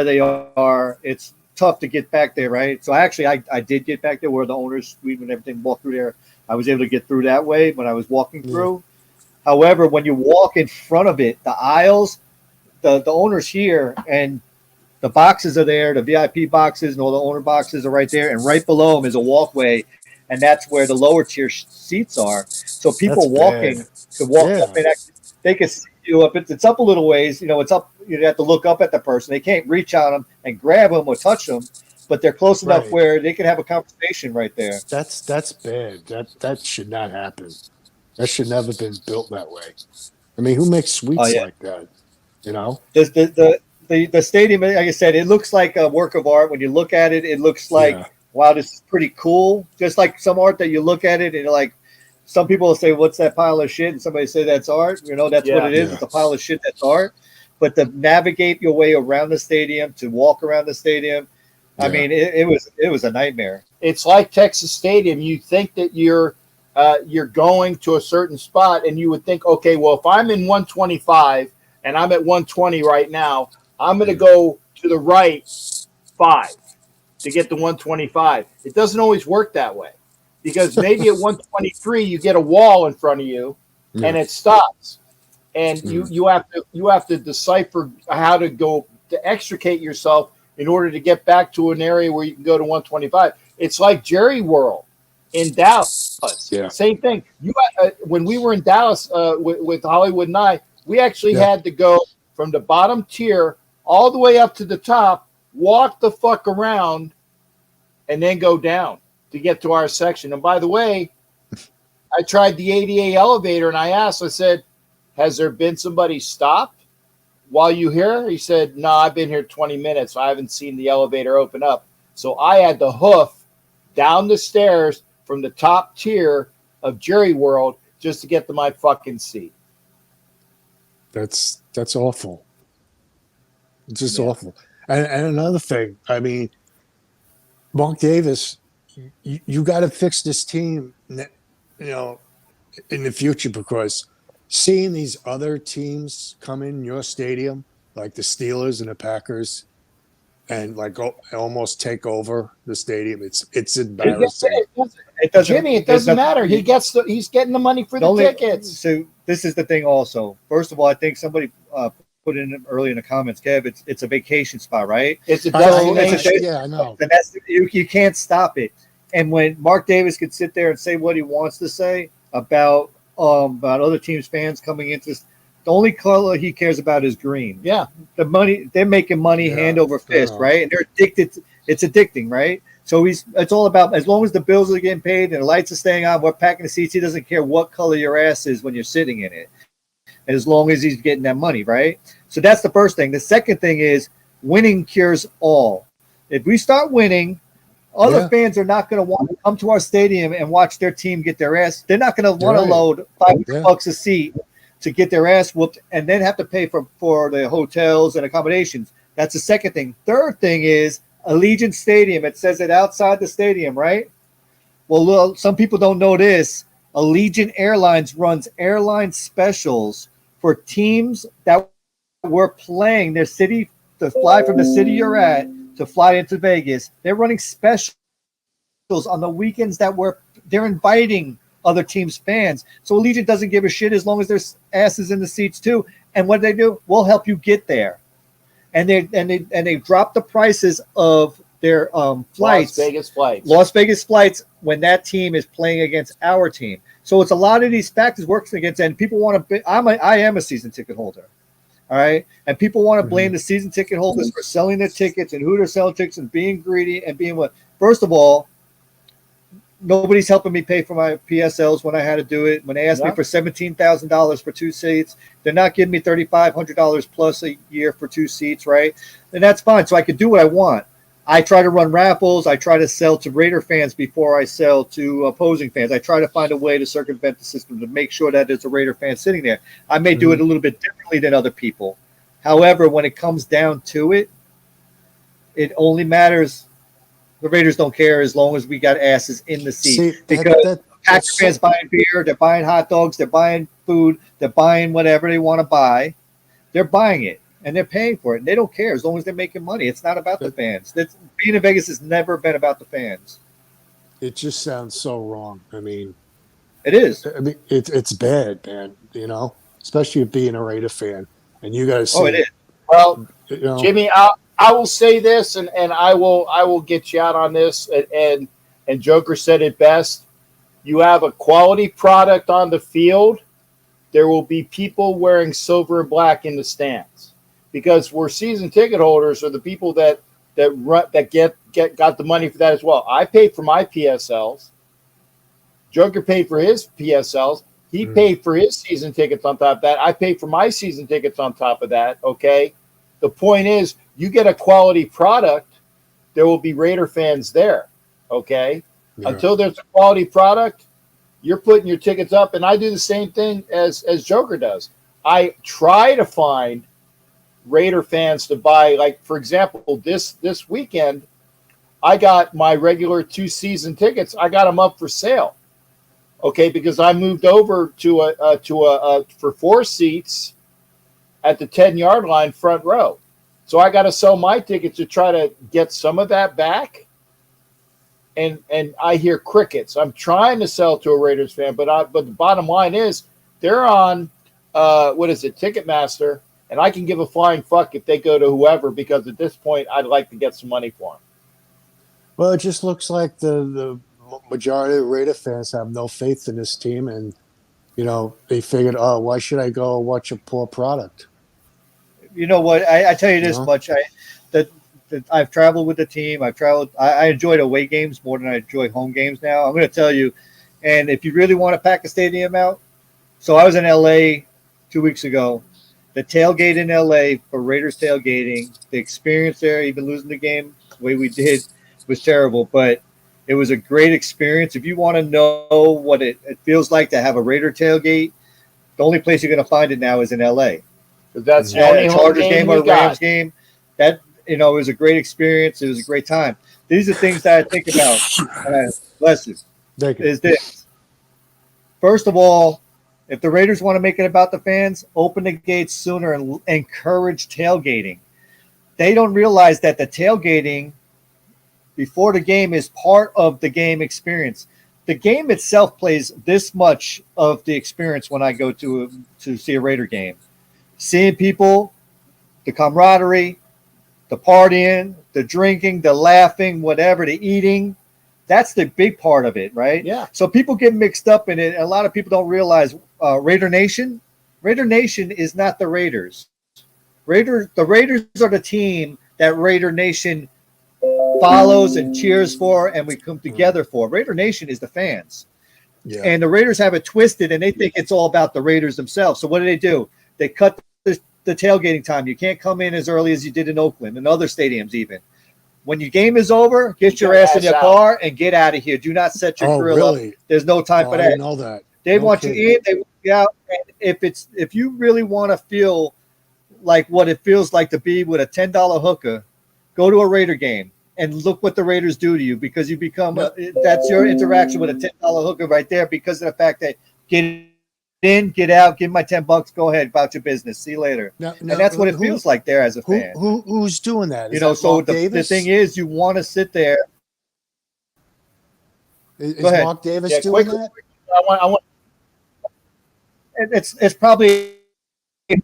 they are, it's tough to get back there, right? So actually, I did get back there where the owners suite and everything walked through there. I was able to get through that way when I was walking through. However, when you walk in front of it, the aisles, the owners here, and the boxes are there. The VIP boxes and all the owner boxes are right there, and right below them is a walkway, and that's where the lower tier seats are. So people That's walking bad. could walk Yeah. up and they can see you up. It's up a little ways. You know, it's up. You have to look up at the person. They can't reach on them and grab them or touch them, but they're close enough Right. where they can have a conversation right there. That's bad. That should not happen. That should never been built that way. I mean, who makes Oh suites yeah, like that? You know? the stadium. Like I said, it looks like a work of art. When you look at it, it looks like Yeah. wow, this is pretty cool. Just like some art that you look at it and you're like, some people will say, "What's that pile of shit?" and somebody say that's art. You know, that's what Yeah. it is. Yeah. It's a pile of shit. That's art. But to navigate your way around the stadium, to walk around the stadium, I Yeah. mean, it was a nightmare. It's like Texas Stadium. You think that you're going to a certain spot, and you would think, okay, well, if I'm in 125 and I'm at 120 right now, I'm going to go to the right 5 to get to 125. It doesn't always work that way, because maybe at 123 you get a wall in front of you, Yeah. and it stops, and Mhm. you have to decipher how to go to extricate yourself in order to get back to an area where you can go to 125. It's like Jerry World in Dallas. Yeah. Same thing. When we were in Dallas with Hollywood and we actually Yeah. had to go from the bottom tier all the way up to the top, walk the fuck around, and then go down to get to our section. And by the way, I tried the ADA elevator, and I said, has there been somebody stopped while you here? He said, no, I've been here 20 minutes. I haven't seen the elevator open up. So I had to hoof down the stairs from the top tier of Jerry World just to get to my fucking seat. That's awful. It's just Yeah. awful. And another thing, I mean, Mark Davis, you got to fix this team, you know, in the future, because seeing these other teams come in your stadium, like the Steelers and the Packers, and like almost take over the stadium, it's embarrassing. It doesn't, Jimmy, it there's doesn't nothing- matter. He's getting the money for the only- tickets. So this is the thing. Also, first of all, I think somebody put in early in the comments, Kev. It's a vacation spot, right? It's a destination. Yeah, I know. And that's you can't stop it. And when Mark Davis could sit there and say what he wants to say about other teams' fans coming into this, the only color he cares about is green. Yeah. The money, they're making money Yeah, hand over fist, yeah. right? And they're addicted. It's addicting, right? So it's all about, as long as the bills are getting paid and the lights are staying on, we're packing the seats. He doesn't care what color your ass is when you're sitting in it, as long as he's getting that money, right? So that's the first thing. The second thing is winning cures all. If we start winning, other Yeah. fans are not going to want to come to our stadium and watch their team get their ass. They're not going to want to Right. load $500 Yeah. bucks a seat to get their ass whooped and then have to pay for the hotels and accommodations. That's the second thing. Third thing is Allegiant Stadium. It says it outside the stadium, right? Well, some people don't know this. Allegiant Airlines runs airline specials for teams that were playing their city, to fly from the city you're at to fly into Vegas. They're running specials on the weekends they're inviting other teams' fans. So Allegiant doesn't give a shit as long as there's asses in the seats too. And what they do, we'll help you get there. And they drop the prices of their flights, Las Vegas flights, when that team is playing against our team. So it's a lot of these factors working against, and people want to. I am a season ticket holder, all right, and people want to blame the season ticket holders for selling their tickets and who they're selling tickets and being greedy and being what. First of all, nobody's helping me pay for my PSLs when I had to do it. When they asked me for $17,000 for 2 seats, they're not giving me $3,500 plus a year for 2 seats, right? And that's fine. So I could do what I want. I try to run raffles. I try to sell to Raider fans before I sell to opposing fans. I try to find a way to circumvent the system to make sure that there's a Raider fan sitting there. I may do it a little bit differently than other people. However, when it comes down to it, it only matters. The Raiders don't care as long as we got asses in the seat. See, Because Packer fans buying beer, they're buying hot dogs, they're buying food, they're buying whatever they want to buy. They're buying it. And they're paying for it. And they don't care as long as they're making money. It's not about the fans. Being in Vegas has never been about the fans. It just sounds so wrong. I mean, it is. I mean, it's bad, man. You know, especially being a Raider fan, and you guys. Oh, it is. Well, you know, Jimmy, I will say this, and I will get you out on this. And Joker said it best. You have a quality product on the field. There will be people wearing silver and black in the stands. Because we're season ticket holders are the people that got the money for that as well. I paid for my PSLs. Joker paid for his PSLs. He paid for his season tickets on top of that. I paid for my season tickets on top of that. Okay. The point is, you get a quality product, there will be Raider fans there. Okay. Yeah. Until there's a quality product, you're putting your tickets up, and I do the same thing as Joker does. I try to find Raider fans to buy, like, for example, this weekend, I got my regular 2 season tickets. I got them up for sale, okay, because I moved over to for 4 seats at the 10-yard line front row. So I got to sell my tickets to try to get some of that back. And I hear crickets. I'm trying to sell to a Raiders fan, but the bottom line is they're on Ticketmaster. And I can give a flying fuck if they go to whoever, because at this point, I'd like to get some money for them. Well, it just looks like the majority of Raider fans have no faith in this team. And, you know, they figured, oh, why should I go watch a poor product? You know what? I tell you this much. I've traveled with the team. I enjoyed away games more than I enjoy home games now. I'm going to tell you. And if you really want to pack a stadium out. So I was in L.A. 2 weeks ago. The tailgate in LA for Raiders tailgating, the experience there, even losing the game the way we did, was terrible. But it was a great experience. If you want to know what it feels like to have a Raider tailgate, the only place you're going to find it now is in LA. That's the only Chargers game or Rams game. That, you know, it was a great experience. It was a great time. These are things that I think about. Bless you. Is this. First of all, if the Raiders want to make it about the fans, open the gates sooner and encourage tailgating. They don't realize that the tailgating before the game is part of the game experience. The game itself plays this much of the experience when I go to see a Raider game. Seeing people, the camaraderie, the partying, the drinking, the laughing, whatever, the eating. That's the big part of it, right? Yeah. So people get mixed up in it. A lot of people don't realize Raider Nation. Raider Nation is not the Raiders. The Raiders are the team that Raider Nation follows and cheers for, and we come together for. Raider Nation is the fans. Yeah. And the Raiders have it twisted, and they think it's all about the Raiders themselves. So what do? They cut the tailgating time. You can't come in as early as you did in Oakland and other stadiums even. When your game is over, get your ass in your car and get out of here. Do not set your grill up. There's no time for that. I didn't know that. They want you in. They want you out. And if you really want to feel like what it feels like to be with a $10 hooker, go to a Raider game and look what the Raiders do to you, because you become that's your interaction with a $10 hooker right there, because of the fact that get in, get out, give my $10, go ahead about your business. See you later. And that's what it feels like there as a fan. Who's doing that? You know, so the thing is, you want to sit there. Is Mark Davis doing that? I want. It's probably. I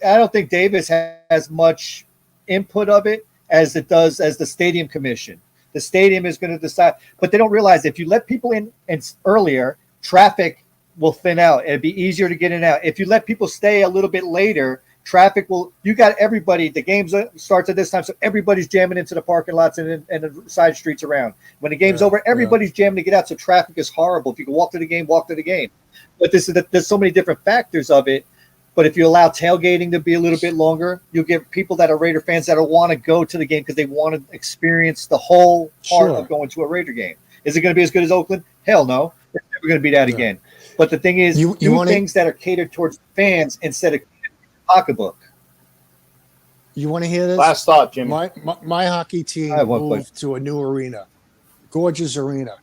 don't think Davis has much input of it as it does as the stadium commission. The stadium is going to decide, but they don't realize if you let people in earlier, traffic will thin out. It'd be easier to get in and out. If you let people stay a little bit later, traffic will. You got everybody. The game starts at this time, so everybody's jamming into the parking lots and the side streets around. When the game's over, everybody's jamming to get out. So traffic is horrible. If you can walk to the game, walk to the game. But there's so many different factors of it. But if you allow tailgating to be a little bit longer, you'll get people that are Raider fans that want to go to the game because they want to experience the whole part Sure. of going to a Raider game. Is it going to be as good as Oakland? Hell no. It's never going to be that Yeah. again. But the thing is, You do wanna- things that are catered towards fans instead of pocketbook. You want to hear this? Last thought, Jimmy. My hockey team I have one moved to a new arena, gorgeous arena,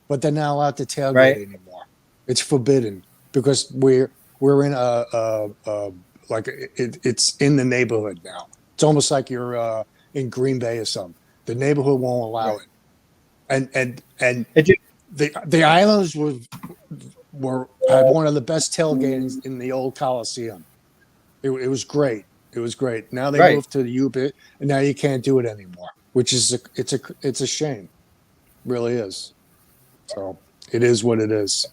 but they're not allowed to tailgate Right. anymore. It's forbidden because we're in a like it's in the neighborhood now. It's almost like you're in Green Bay or something. The neighborhood won't allow it, and the Islanders had one of the best tailgatings in the old Coliseum. It was great. It was great. Now they moved to the U-bit, and now you can't do it anymore, which is it's a shame. Really is. So it is what it is.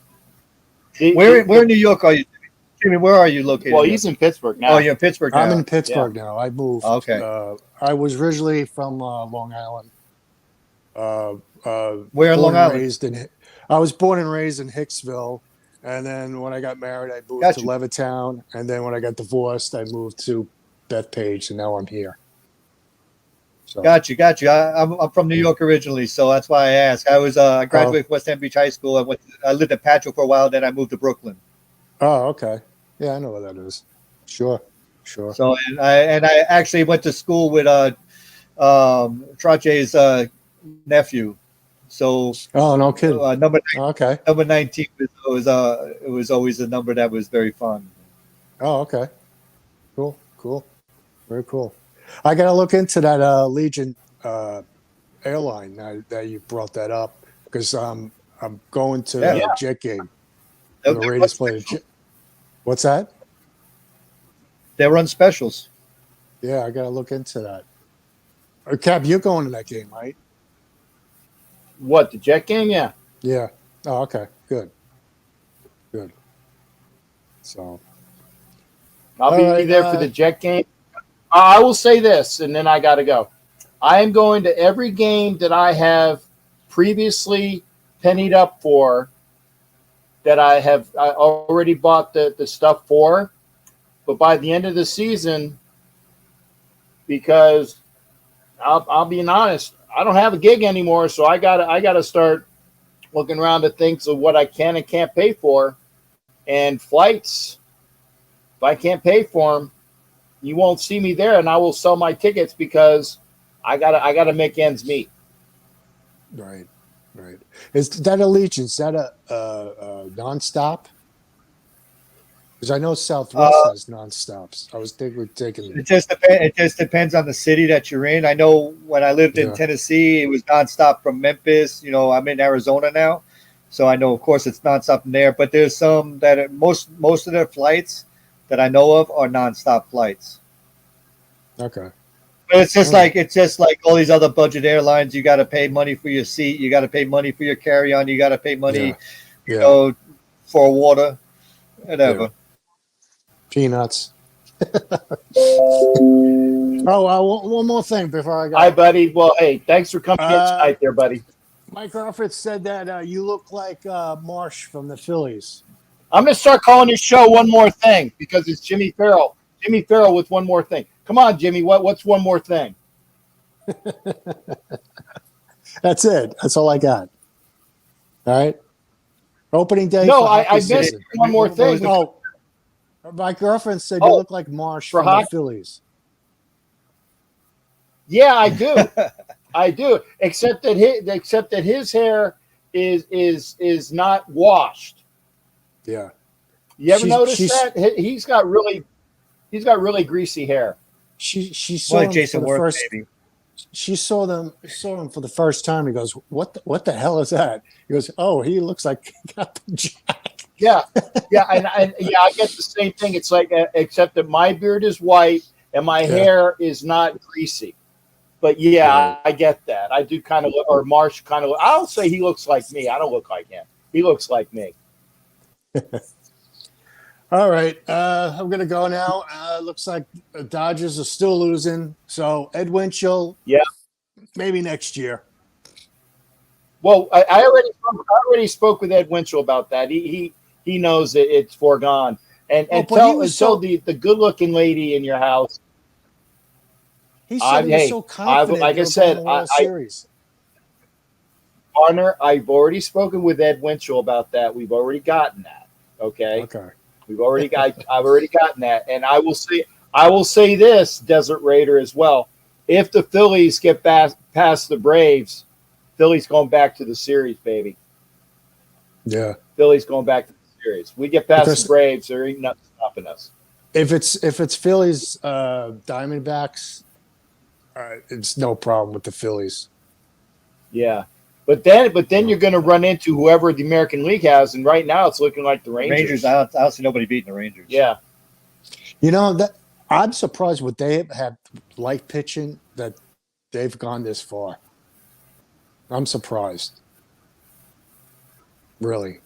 Where in New York are you, Jimmy? Where are you located? Well, he's in Pittsburgh now. Oh, you're in Pittsburgh now. I'm in Pittsburgh now. I moved. Okay. I was originally from Long Island. Where in Long Island? I was born and raised in Hicksville, and then when I got married, I moved to Levittown, and then when I got divorced, I moved to Bethpage, and now I'm here. So. Got you. I'm from New York originally, so that's why I asked. I graduated from West End Beach High School. I lived at Patchell for a while, then I moved to Brooklyn. Oh, okay. Yeah, I know where that is. Sure. So and I actually went to school with Trache's nephew. So oh, no kidding. Number 19 was always a number that was very fun. Oh, okay. Cool. Very cool. I got to look into that Legion airline now that you brought that up because I'm going to a jet game. The Raiders play. What's that? They run specials. Yeah, I got to look into that. Cap, you're going to that game, right? What, the Jet game? Yeah. Yeah. Oh, okay. Good. So I'll be there for the Jet game. I will say this, and then I got to go. I am going to every game that I have previously pennied up for, that I already bought the stuff for. But by the end of the season, because I'll be honest, I don't have a gig anymore, so I gotta start looking around at things of what I can and can't pay for, and flights. If I can't pay for them, you won't see me there, and I will sell my tickets because I gotta make ends meet. Right. Is that Allegiance? Is that a nonstop? Because I know Southwest has nonstops. I was thinking we're taking it. Just depends on the city that you're in. I know when I lived in Tennessee, it was nonstop from Memphis. I'm in Arizona now, so I know, of course, it's nonstop from there. But there's some that most of their flights that I know of are nonstop flights. Okay. But it's just like all these other budget airlines. You got to pay money for your seat. You got to pay money for your carry-on. You got to pay money, for water, whatever. Yeah. Peanuts. One more thing before I go. Hi, buddy. Well, hey, thanks for coming in tonight there, buddy. My girlfriend said that you look like Marsh from the Phillies. I'm going to start calling your show One More Thing because it's Jimmy Farrell. Jimmy Farrell with One More Thing. Come on, Jimmy. What's one more thing? That's it. That's all I got. All right. Opening day. No, I missed one more thing. No. My girlfriend said you look like Marsh from the Phillies. Yeah, I do. I do. Except that his hair is not washed. Yeah. You ever notice that? He's got really greasy hair. She saw him Jason for the Worth, first. maybe. She saw him for the first time. He goes, "What the hell is that?" He goes, "Oh, he looks like Captain Jack." Yeah, and I get the same thing. It's like, except that my beard is white and my hair is not greasy. But I get that. I do kind of look, or Marsh kind of. I'll say he looks like me. I don't look like him. He looks like me. All right, I'm gonna go now. Looks like the Dodgers are still losing. So Ed Winchell, maybe next year. Well, I already spoke with Ed Winchell about that. He knows that it's foregone. And Oh, and but he tell was the good looking lady in your house. he said he was Hey, so confident like they I were going said, to the World Series. Garner, I've already spoken with Ed Winchell about that. We've already gotten that. Okay, Okay. I've already gotten that, and I will say this, Desert Raider as well. If the Phillies get past the Braves, Phillies going back to the series, baby. Yeah. Phillies going back to the series. We get past the Because Braves, there ain't nothing stopping us. if it's Phillies Diamondbacks, it's no problem with the Phillies. Yeah. But then you're going to run into whoever the American League has, and right now it's looking like the The Rangers. Rangers, I don't see nobody beating the Rangers. Yeah. You know that I'm surprised what they have light pitching that they've gone this far. I'm surprised. Really.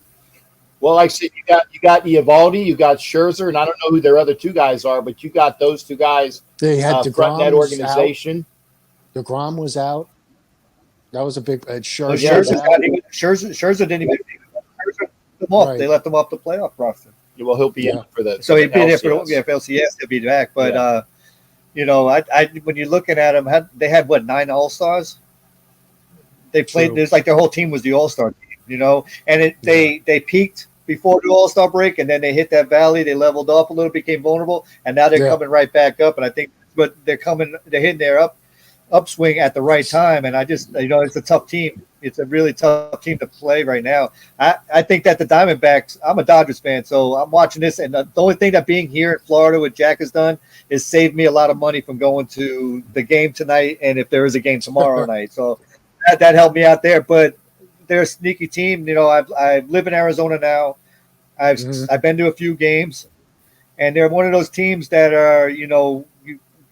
Well, like I said, you got Eovaldi, you got Scherzer, and I don't know who their other two guys are, but you got those two guys They had fronting that DeGrom was out. organization. DeGrom was out. That was a big But Scherzer was out. Scherzer didn't even Scherzer left them off. Right. They left him off the playoff roster. Well, he'll be Yeah. in for the So he'd be there for LCS. if LCS, he'll be back. But Yeah. I when you're looking at them, they had what 9 All Stars. They played. True. It's like their whole team was the All Star team, and they peaked before the All Star break, and then they hit that valley. They leveled up a little, became vulnerable, and now they're Yeah. coming right back up. And I think, but they're hitting their upswing at the right time. And I just, it's a tough team. It's a really tough team to play right now. I think that the Diamondbacks. I'm a Dodgers fan, so I'm watching this, and the only thing that being here in Florida, what Jack has done, is saved me a lot of money from going to the game tonight, and if there is a game tomorrow night. So that helped me out there. But they're a sneaky team. I live in Arizona now. I've been to a few games, and they're one of those teams that are you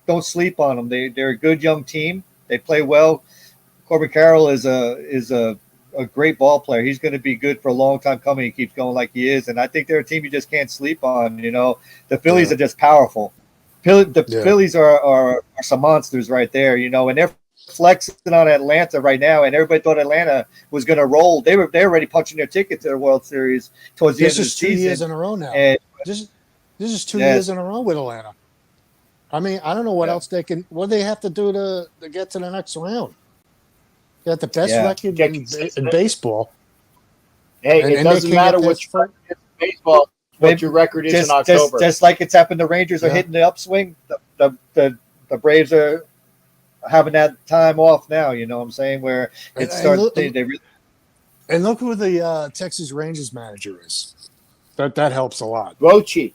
don't sleep on them. They're a good young team. They play well. Corbin Carroll is a great ball player. He's going to be good for a long time coming. He keeps going like he is, and I think they're a team you just can't sleep on. The Phillies are just powerful. Phillies are some monsters right there. And they're flexing on Atlanta right now, and everybody thought Atlanta was going to roll. They're already punching their ticket to the World Series towards the end of the season. This is 2 years in a row now. And, This is 2 years in a row with Atlanta. I mean, I don't know what else what do they have to do to get to the next round. They got the best record in baseball. Hey, And it doesn't matter what your record is in baseball. What your record is in October. Just like it's happened, the Rangers are hitting the upswing. The Braves are having that time off now. You know what I'm saying? Where it starts. They really. And look who the Texas Rangers manager is. That helps a lot. Bochy.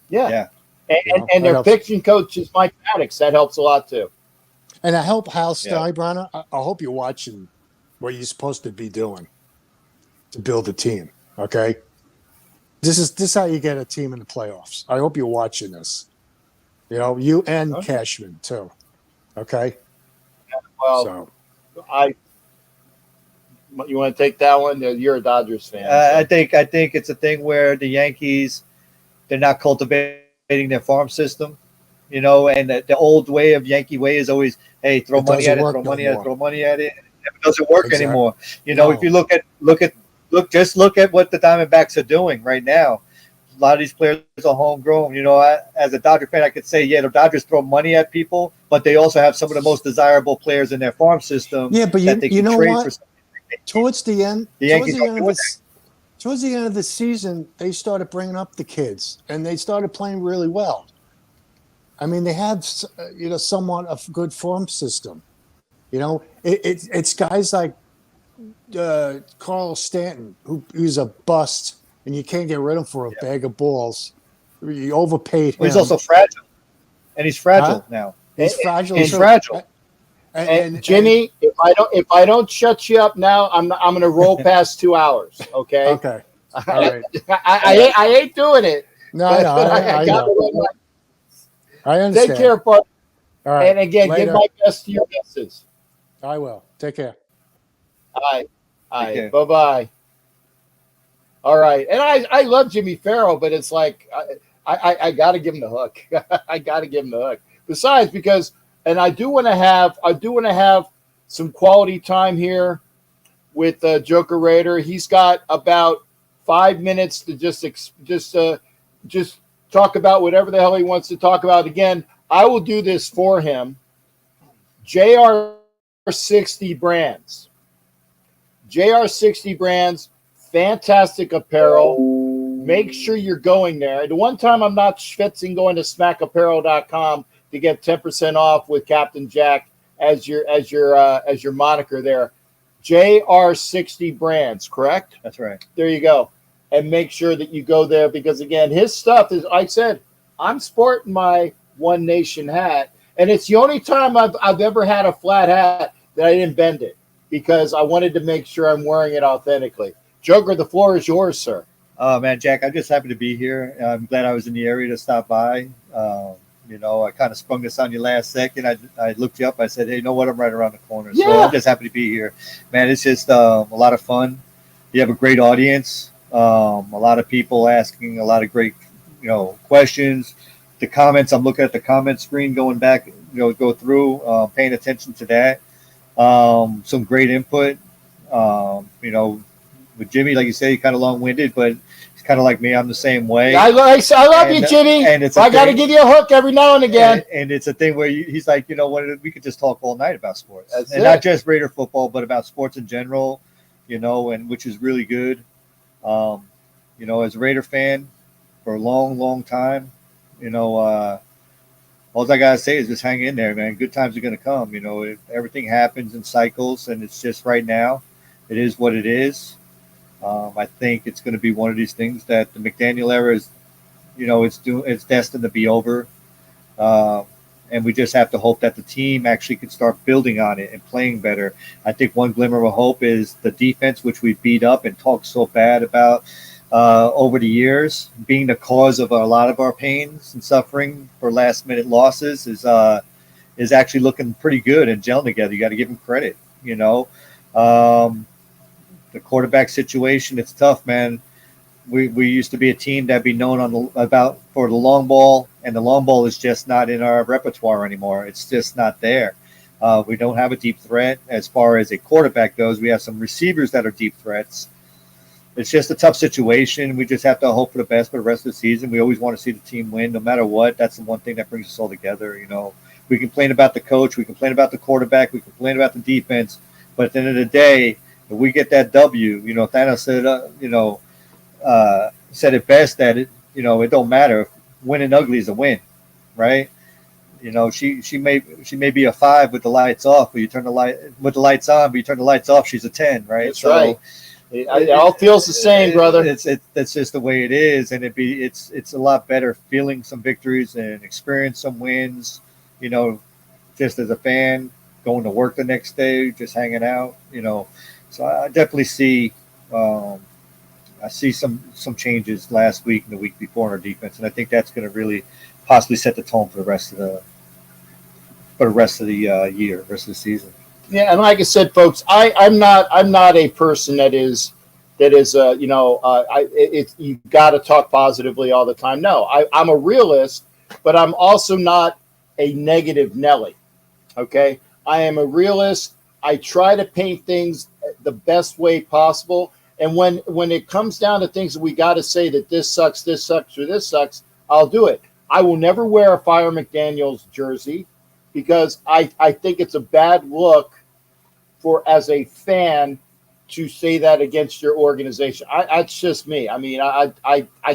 Yeah. And their pitching coach is Mike Maddox. That helps a lot too. And I hope Hal Steinbrenner. I hope you're watching what you're supposed to be doing to build a team. Okay, this is how you get a team in the playoffs. I hope you're watching this. You and Cashman too. Okay. Well, you want to take that one? You're a Dodgers fan. So. I think it's a thing where the Yankees, they're not cultivating their farm system. And the old way of Yankee way is always, hey, throw money at it, throw money at it. It doesn't work anymore. If you look at what the Diamondbacks are doing right now. A lot of these players are homegrown. As a Dodger fan, I could say, the Dodgers throw money at people, but they also have some of the most desirable players in their farm system. Yeah, but that they can know trade what? Towards the end of the season, they started bringing up the kids, and they started playing really well. I mean, they have somewhat of a good farm system. It's guys like Carl Stanton, who's a bust, and you can't get rid of him for a bag of balls. You overpaid him. Well, he's also fragile, and he's fragile now. He's fragile. He's fragile. And Jimmy, if I don't shut you up now, I'm going to roll past 2 hours. Okay. Okay. All right. I ain't doing it. No, I know. I understand. Take care, bud. All right. And again, Later. give my best to your missus. I will. Take care. All right. Bye-bye. All right. And I love Jimmy Farrell, but it's like I got to give him the hook. I got to give him the hook. Besides, because I do want to have some quality time here with Joker Raider. He's got about 5 minutes to just just talk about whatever the hell he wants to talk about. Again, I will do this for him. JR60 Brands. JR60 Brands, fantastic apparel. Make sure you're going there. The one time I'm not schwitzing going to smackapparel.com to get 10% off with Captain Jack as your moniker there. JR60 Brands, correct? That's right. There you go. And make sure that you go there because, again, his stuff is, like I said, I'm sporting my One Nation hat. And it's the only time I've ever had a flat hat that I didn't bend it because I wanted to make sure I'm wearing it authentically. Joker, the floor is yours, sir. Oh, man, Jack, I'm just happy to be here. I'm glad I was in the area to stop by. I kind of sprung this on you last second. I looked you up. I said, hey, you know what? I'm right around the corner. Yeah. So I'm just happy to be here. Man, it's just a lot of fun. You have a great audience. A lot of people asking a lot of great, questions. The comments, I'm looking at the comment screen going back, go through, paying attention to that. Some great input. With Jimmy, like you say, he's kind of long-winded, but he's kind of like me. I'm the same way. I love you, Jimmy. And it's I got to give you a hook every now and again. And it's a thing where he's like, you know what, we could just talk all night about sports. That's and it. not just Raider football, but about sports in general, and which is really good. As a Raider fan for a long, long time, all I gotta say is just hang in there, man. Good times are gonna come. Everything happens in cycles, and it's just right now. It is what it is. I think it's going to be one of these things that the McDaniel era is, it's destined to be over, and we just have to hope that the team actually can start building on it and playing better. I think one glimmer of hope is the defense, which we beat up and talked so bad about over the years, being the cause of a lot of our pains and suffering for last-minute losses, is actually looking pretty good and gelling together. You got to give them credit, The quarterback situation, it's tough, man. We used to be a team that'd be known for the long ball, and the long ball is just not in our repertoire anymore. It's just not there. We don't have a deep threat as far as a quarterback goes. We have some receivers that are deep threats. It's just a tough situation. We just have to hope for the best for the rest of the season. We always want to see the team win, no matter what. That's the one thing that brings us all together. We complain about the coach, we complain about the quarterback, we complain about the defense, but at the end of the day, if we get that W, Thanos said it best that it don't matter. Winning ugly is a win, right? She may be a 5 with the lights off, but you turn the lights on, but you turn the lights off, she's a 10, right? That's right. It all feels the same, brother. That's just the way it is, and it's a lot better feeling some victories and experience some wins. Just as a fan, going to work the next day, just hanging out. So I definitely see some changes last week and the week before in our defense, and I think that's going to really possibly set the tone for the rest of the year, rest of the season. Yeah, and like I said, folks, I'm not a person that is you got to talk positively all the time. No, I'm a realist, but I'm also not a negative Nelly. Okay, I am a realist. I try to paint things the best way possible. And when it comes down to things that we got to say that this sucks, or this sucks, I'll do it. I will never wear a Fire McDaniels jersey because I think it's a bad look for as a fan to say that against your organization. That's just me. I mean, I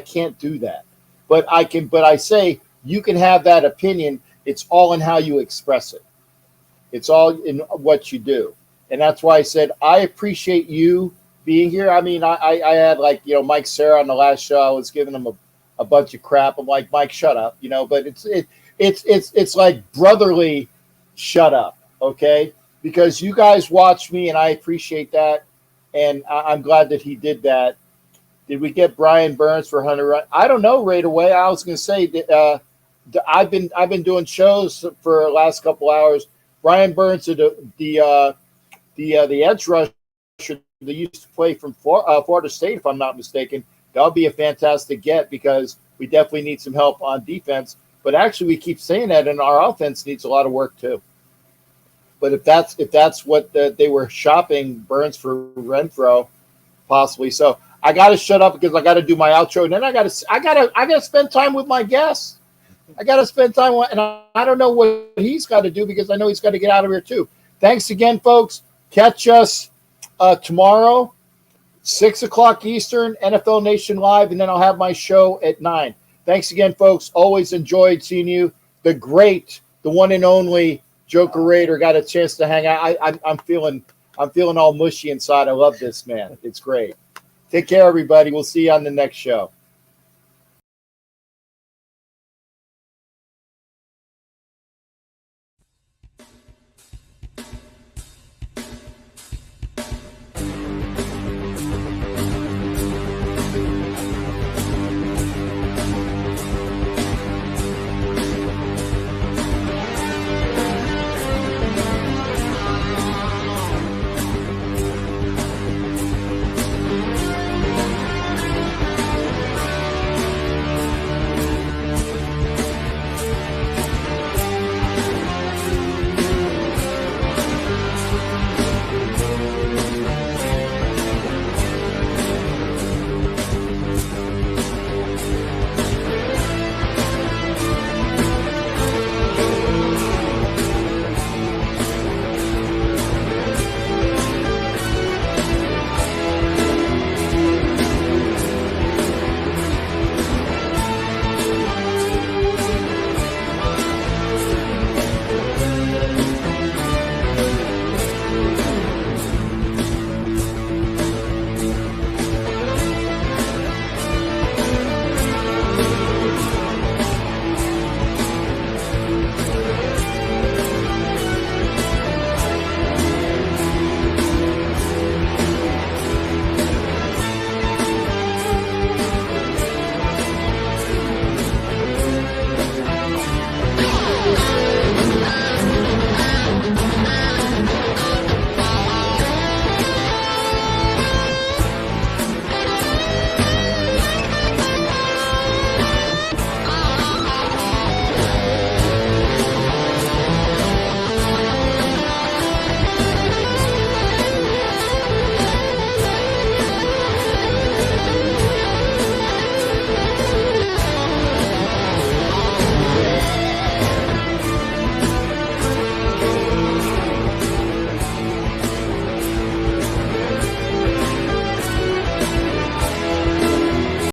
can't do that. But I say you can have that opinion. It's all in how you express it. It's all in what you do. And that's why I said, I appreciate you being here. I mean, I had Mike Sarah on the last show. I was giving him a bunch of crap. I'm like, Mike, shut up, but it's like brotherly shut up. Okay. Because you guys watch me and I appreciate that. And I'm glad that he did that. Did we get Brian Burns for Hunter? I don't know right away. I was going to say that, I've been doing shows for the last couple hours. Brian Burns, the edge rusher that used to play from Florida State, if I'm not mistaken. That'll be a fantastic get because we definitely need some help on defense. But actually, we keep saying that, and our offense needs a lot of work too. But if that's what they were shopping Burns for Renfro, possibly so. I got to shut up because I got to do my outro. And then I got to spend time with my guests. I got to spend time with, and I don't know what he's got to do because I know he's got to get out of here too. Thanks again, folks. Catch us tomorrow, 6:00 Eastern, NFL Nation Live, and then I'll have my show at 9. Thanks again, folks. Always enjoyed seeing you. The great, the one and only Joker Raider got a chance to hang out. I'm feeling all mushy inside. I love this, man. It's great. Take care, everybody. We'll see you on the next show.